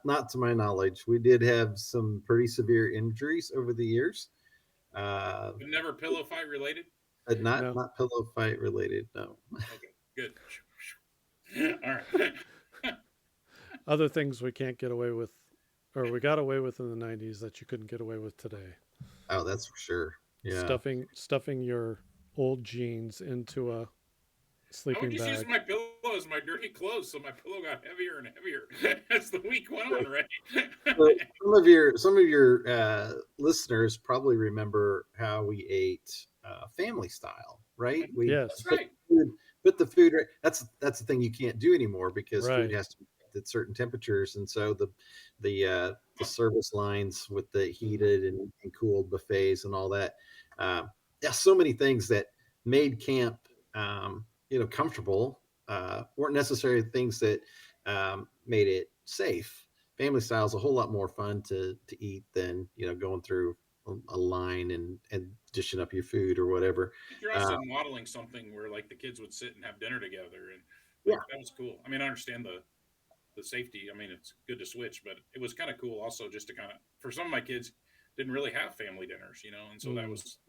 S3: Not to my knowledge. We did have some pretty severe injuries over the years. Uh,
S1: never pillow fight related.
S3: but not
S2: No,
S3: not pillow fight related. No.
S1: Okay, good. All right.
S2: other things we can't get away with, or we got away with in the '90s that you couldn't get away with today.
S3: Oh, that's for sure. Yeah.
S2: Stuffing your old jeans into a
S1: I would
S2: sleeping
S1: just use
S2: bag.
S1: my pillow as my dirty clothes, so my pillow got heavier and heavier as the week went on, right?
S3: So some of your listeners probably remember how we ate family style, right? We
S1: That's
S2: Yes.
S3: put
S1: right.
S3: food, put the food right. That's the thing you can't do anymore because food
S2: Right.
S3: has to be at certain temperatures, and so the service lines with the heated and cooled buffets and all that. Yeah, so many things that made camp comfortable weren't necessarily things that made it safe. Family style is a whole lot more fun to eat than going through a line and dishing up your food or whatever.
S1: You're also modeling something where like the kids would sit and have dinner together, and
S3: Yeah,
S1: like that was cool. I mean, I understand the safety. I mean, it's good to switch, but it was kind of cool also just to kind of for some of my kids didn't really have family dinners, and so
S2: Mm,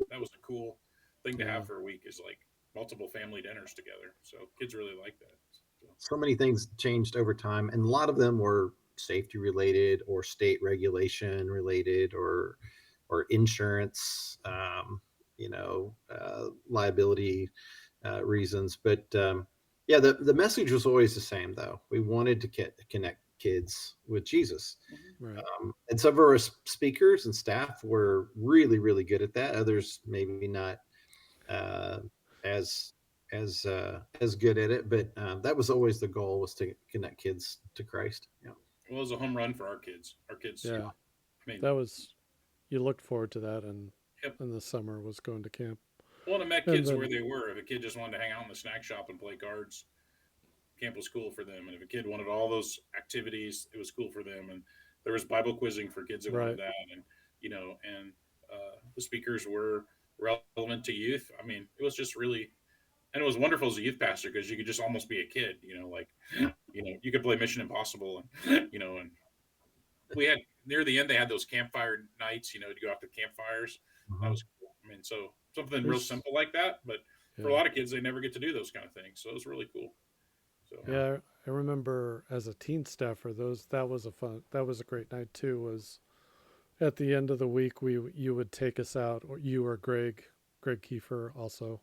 S1: that was a cool thing to
S2: yeah.
S1: have for a week is like multiple family dinners together. So kids really like that. So,
S3: so many things changed over time, and a lot of them were safety related or state regulation related or insurance, liability reasons. But yeah, the message was always the same, though. We wanted to connect kids with Jesus.
S2: Right.
S3: And some of our speakers and staff were really, really good at that. Others maybe not uh, as as good at it, but that was always the goal, was to connect kids to Christ. Yeah.
S1: well, it was a home run for our kids. Our kids,
S2: Yeah.
S1: I mean,
S2: That was, you looked forward to that, and
S1: yep.
S2: in the summer was going to camp.
S1: Well, and I met
S2: And
S1: kids where
S2: then,
S1: they were. If a kid just wanted to hang out in the snack shop and play cards, camp was cool for them. And if a kid wanted all those activities, it was cool for them. And there was Bible quizzing for kids that wanted
S2: right.
S1: that. And, and the speakers were relevant to youth. I mean, it was just really, and it was wonderful as a youth pastor because you could just almost be a kid, like, you could play Mission Impossible and we had near the end, they had those campfire nights, to go out to campfires. That
S3: Uh-huh.
S1: was cool. I mean, so something real
S2: There's,
S1: simple like that, but for a
S2: yeah.
S1: lot of kids, they never get to do those kind of things. So it was really cool. So
S3: Yeah.
S2: Yeah. I remember as a teen staffer, that was a great night too. Was at the end of the week, you would take us out, or you or Greg Kiefer also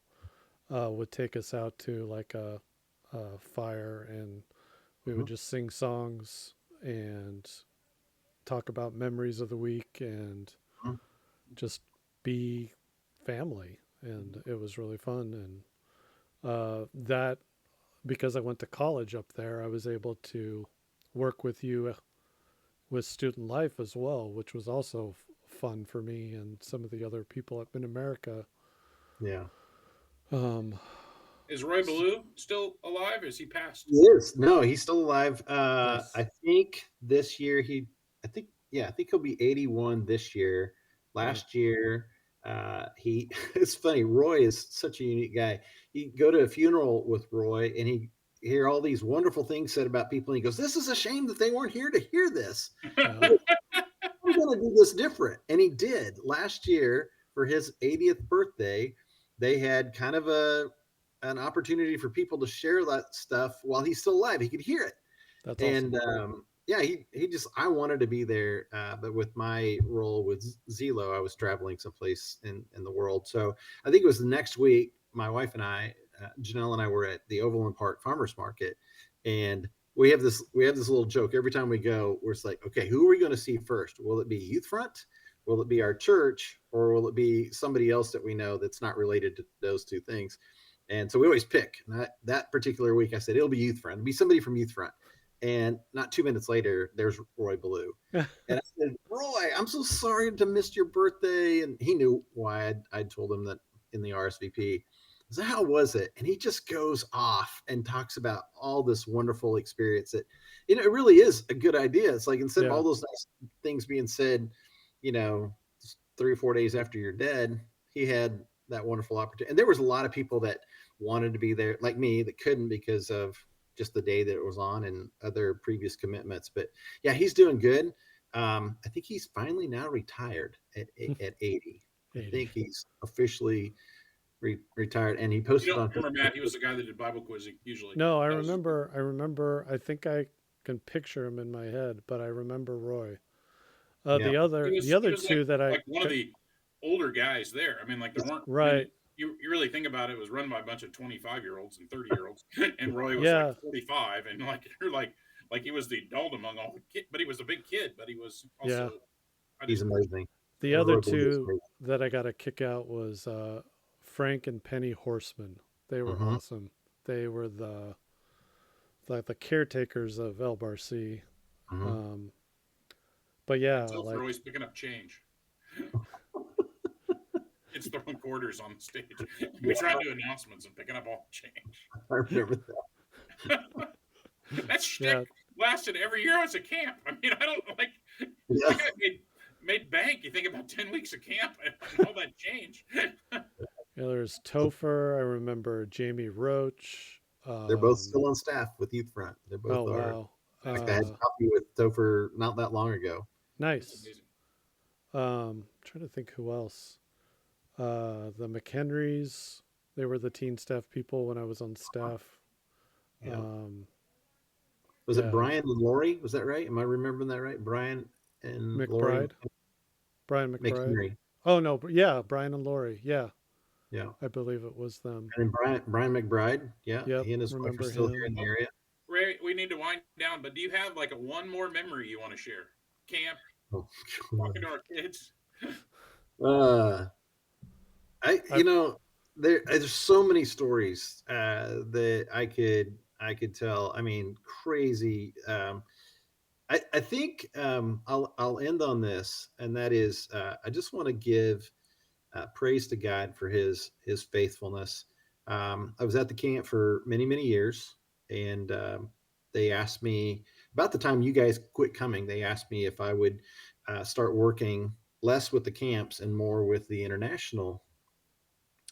S2: would take us out to like a fire, and we would
S3: Uh-huh.
S2: just sing songs and talk about memories of the week and
S3: Uh-huh.
S2: just be family. And it was really fun. And that, because I went to college up there, I was able to work with you with student life as well, which was also fun for me and some of the other people up in America.
S3: Yeah.
S2: Um,
S1: is Roy Ballou still alive? Or is he passed?
S3: Yes. No, he's still alive.
S2: nice.
S3: I think this year I think he'll be 81 this year.
S2: Wow.
S3: Last year, he it's funny. Roy is such a unique guy. You go to a funeral with Roy, and he hear all these wonderful things said about people, and he goes, "This is a shame that they weren't here to hear this.
S2: Uh,
S3: We're going to do this different." And he did. Last year for his 80th birthday, they had kind of an opportunity for people to share that stuff while he's still alive. He could hear it.
S2: that's
S3: And
S2: awesome.
S3: yeah, he just, I wanted to be there, but with my role with Zelo, I was traveling someplace in the world. So I think it was the next week. My wife and I, Janelle and I, were at the Overland Park Farmers Market, and we have this little joke every time we go. We're just like, okay, who are we going to see first? Will it be Youthfront? Will it be our church, or will it be somebody else that we know that's not related to those two things? And so we always pick. And that particular week, I said it'll be Youthfront. It'll be somebody from Youthfront. And not 2 minutes later, there's Roy Ballou. And I said, "Roy, I'm so sorry to miss your birthday." And he knew why I'd told him that in the RSVP. I said, "How was it?" And he just goes off and talks about all this wonderful experience that, it really is a good idea. It's like, instead of
S2: Yeah.
S3: all those nice things being said, 3 or 4 days after you're dead, he had that wonderful opportunity. And there was a lot of people that wanted to be there, like me, that couldn't because of just the day that it was on and other previous commitments. But yeah, he's doing good. I think he's finally now retired at 80. I
S2: 80.
S3: think he's officially retired, and he
S1: You
S3: posted
S1: don't
S3: on
S1: remember
S3: Facebook.
S1: Matt? He was the guy that did Bible quizzing usually.
S2: No, I
S1: That was
S2: remember. I remember. I think I can picture him in my head, but I remember Roy.
S3: Yeah,
S2: The
S1: he
S2: other
S1: was like
S2: two that I
S1: one of the older guys there. I mean, like there weren't. I mean,
S2: right.
S1: you really think about it, it was run by a bunch of 25-year-olds and 30-year-olds, and Roy was like
S2: Yeah,
S1: 45, and like you're like he was the adult among all the kids, but he was a big kid, but he was
S2: yeah.
S1: also. I
S3: he's
S1: just
S3: amazing.
S2: The other
S3: Roy Ballou is
S2: two
S3: amazing.
S2: that I got a kick out was Frank and Penny Horseman. They were
S3: Mhm.
S2: awesome. They were like the caretakers of LBRC.
S3: Mhm.
S2: Um, but yeah,
S1: So for
S2: like
S1: always picking up change. It's throwing quarters on the stage. We try
S3: Yeah,
S1: to do announcements and picking up all the change.
S3: I remember that.
S1: That shtick
S2: yeah,
S1: lasted every year I was at camp. I mean, I don't like
S3: Yeah,
S1: that guy made bank. You think about 10 weeks of camp and all that change.
S2: yeah. There's Topher. I remember Jamie Roach.
S3: they're both
S2: Um,
S3: still on staff with Youthfront. They
S2: oh
S3: both are.
S2: wow,
S3: In fact, I had coffee with Topher not that long ago.
S1: That's
S2: nice.
S1: amazing.
S2: Trying to think who else. The McHenrys. They were the teen staff people when I was on staff.
S3: Yeah.
S2: Um,
S3: Was it
S2: yeah,
S3: Brian and Lori? Was that right? Am I remembering that right? Brian and Lori
S2: McBride, Brian McBride.
S3: McHenry.
S2: Oh no, yeah, Brian and Lori. Yeah,
S3: Yeah.
S2: I believe it was them.
S3: And then Brian McBride. Yeah.
S2: Yep,
S3: He and his wife are
S2: remember
S3: still here
S2: him.
S3: in the
S1: Well,
S3: area.
S1: Ray, we need to wind down, but do you have like a one more memory you want to share? Camp,
S3: Oh,
S1: talking to our kids.
S3: uh,
S2: I
S3: there's so many stories that I could tell. I mean, crazy. I think I'll end on this, and that is I just want to give praise to God for His faithfulness. I was at the camp for many years, and they asked me about the time you guys quit coming. They asked me if I would start working less with the camps and more with the international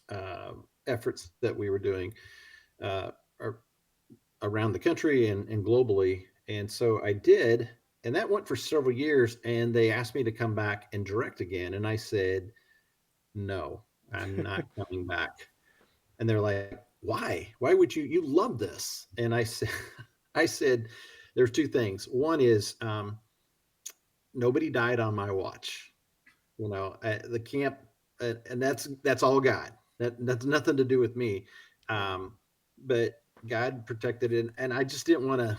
S3: uh, efforts that we were doing uh, around the country and globally. And so I did, and that went for several years. And they asked me to come back and direct again, and I said, "No, I'm not coming back." And they're like, "Why? Why would you? You love this?" And I said, "I said, there's two things. One is nobody died on my watch. The camp, and that's all God. That's nothing to do with me. Um, but God protected it, and I just didn't want to,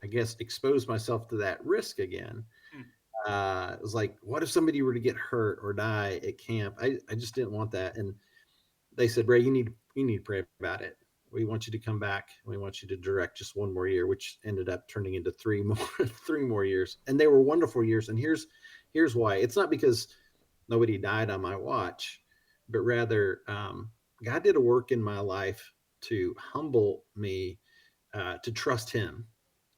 S3: I guess, expose myself to that risk again.
S1: Hmm.
S3: It was like, what if somebody were to get hurt or die at camp? I just didn't want that. And they said, Ray, you need to pray about it. We want you to come back. We want you to direct just one more year, which ended up turning into three more 3 more years. And they were wonderful years. And here's why. It's not because nobody died on my watch, but rather God did a work in my life to humble me, to trust Him.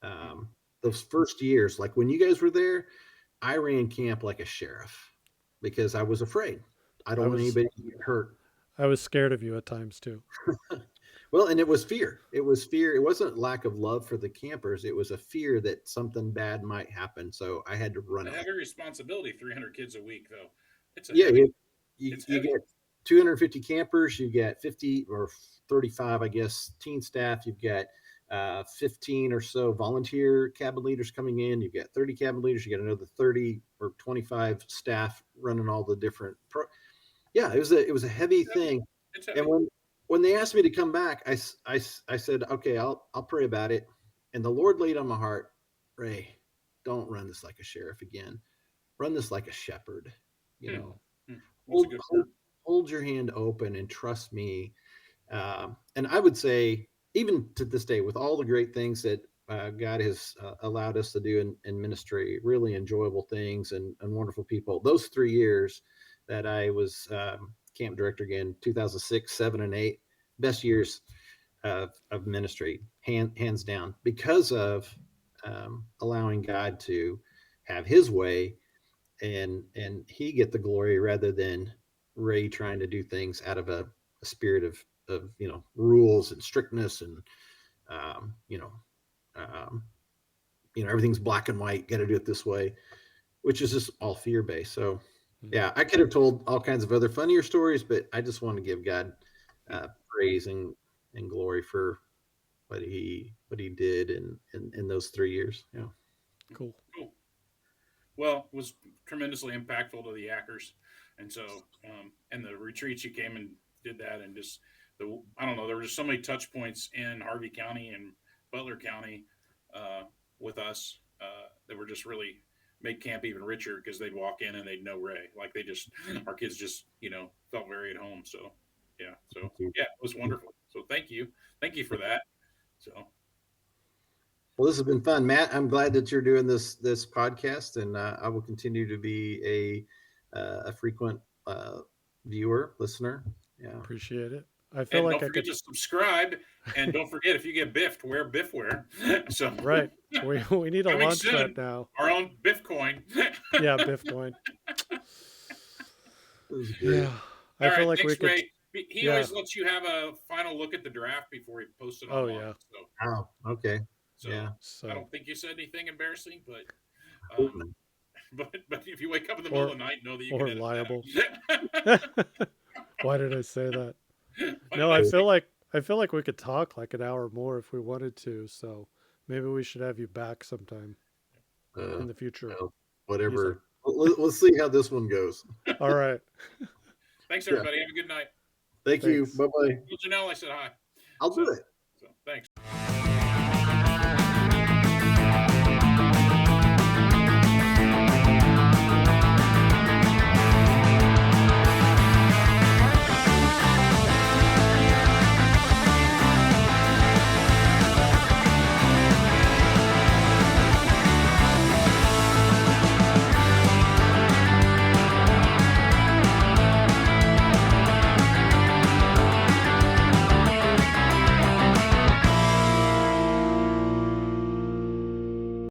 S1: Hmm.
S3: Those first years, like when you guys were there, I ran camp like a sheriff because I was afraid. I
S2: I
S3: don't want
S2: was
S3: anybody to get hurt.
S2: I was scared of you at times too.
S3: Well, and it was fear. It was fear. It wasn't lack of love for the campers. It was a fear that something bad might happen. So I had to
S1: It's
S3: run
S1: a
S3: away.
S1: heavy responsibility. 300 kids a week, though. It's a
S3: Yeah,
S1: heavy.
S3: you,
S1: It's
S3: you
S1: heavy.
S3: get 250 campers. You get 50 or 35, I guess, teen staff. You've got 15 or so volunteer cabin leaders coming in. You've got 30 cabin leaders. You got another 30 or 25 staff running all the different yeah, it was a heavy
S1: It's heavy.
S3: thing.
S1: It's
S3: And
S1: heavy.
S3: when they asked me to come back, I said, okay, I'll pray about it. And the Lord laid on my heart, Ray, don't run this like a sheriff again. Run this like a shepherd. You
S1: Hmm.
S3: know,
S1: Hmm. That's a
S3: hold
S1: good
S3: hold,
S1: word.
S3: hold your hand open and trust me. And I would say, even to this day, with all the great things that God has allowed us to do in ministry, really enjoyable things and wonderful people. Those 3 years that I was camp director again, 2006, 7, and 8, best years of ministry, hands down, because of allowing God to have His way and He get the glory rather than Ray trying to do things out of a spirit of rules and strictness and um, you know um, everything's black and white. Got to do it this way, which is just all fear based. So
S2: Mhm.
S3: yeah, I could have told all kinds of other funnier stories, but I just want to give God
S1: Hmm.
S3: praise and glory for what he did in those 3 years. Yeah.
S2: Cool.
S1: Cool. Well, it was tremendously impactful to the Yackers, and so and the retreats you came and did that, and just I don't know, there were just so many touch points in Harvey County and Butler County uh, with us that were just really made camp even richer because they'd walk in and they'd know Ray, like they just our kids just felt very at home. So yeah, so
S3: Thank you.
S1: yeah, it was wonderful. So thank you for that. So
S3: Well, this has been fun, Matt. I'm glad that you're doing this podcast, and I will continue to be a frequent viewer, listener. Yeah.
S2: Appreciate it. I feel
S1: And
S2: like
S1: don't
S2: I
S1: forget
S2: could.
S1: to subscribe. And don't forget, if you get biffed, wear biff wear. So
S2: Right. We need a
S1: coming
S2: launch
S1: soon,
S2: pad now.
S1: our own biff coin.
S2: Yeah, Bitcoin.
S3: It was great.
S2: Yeah. I
S1: All
S2: feel
S1: right,
S2: like we
S1: thanks,
S2: could.
S1: Ray. He
S2: Yeah.
S1: always lets you have a final look at the draft before he posts it
S2: Oh
S1: online.
S2: yeah.
S3: Oh, okay.
S1: So
S3: Yeah.
S1: I
S2: So
S1: don't think you said anything embarrassing, but
S3: Hope not.
S1: but if you wake up in the middle of the night, know that you
S2: or
S1: can edit
S2: liable.
S1: that.
S2: Why did I say that?
S1: Why
S2: No,
S1: did
S2: I
S1: say-
S2: feel like we could talk like an hour more if we wanted to. So maybe we should have you back sometime in the future.
S3: Well, whatever. Let's see how this one goes.
S2: All right.
S1: Thanks,
S3: Yeah.
S1: everybody. Have a good night.
S3: Thank
S2: Thanks.
S3: you. Bye bye.
S1: Tell Janelle I said hi.
S3: I'll do it.
S1: So thanks.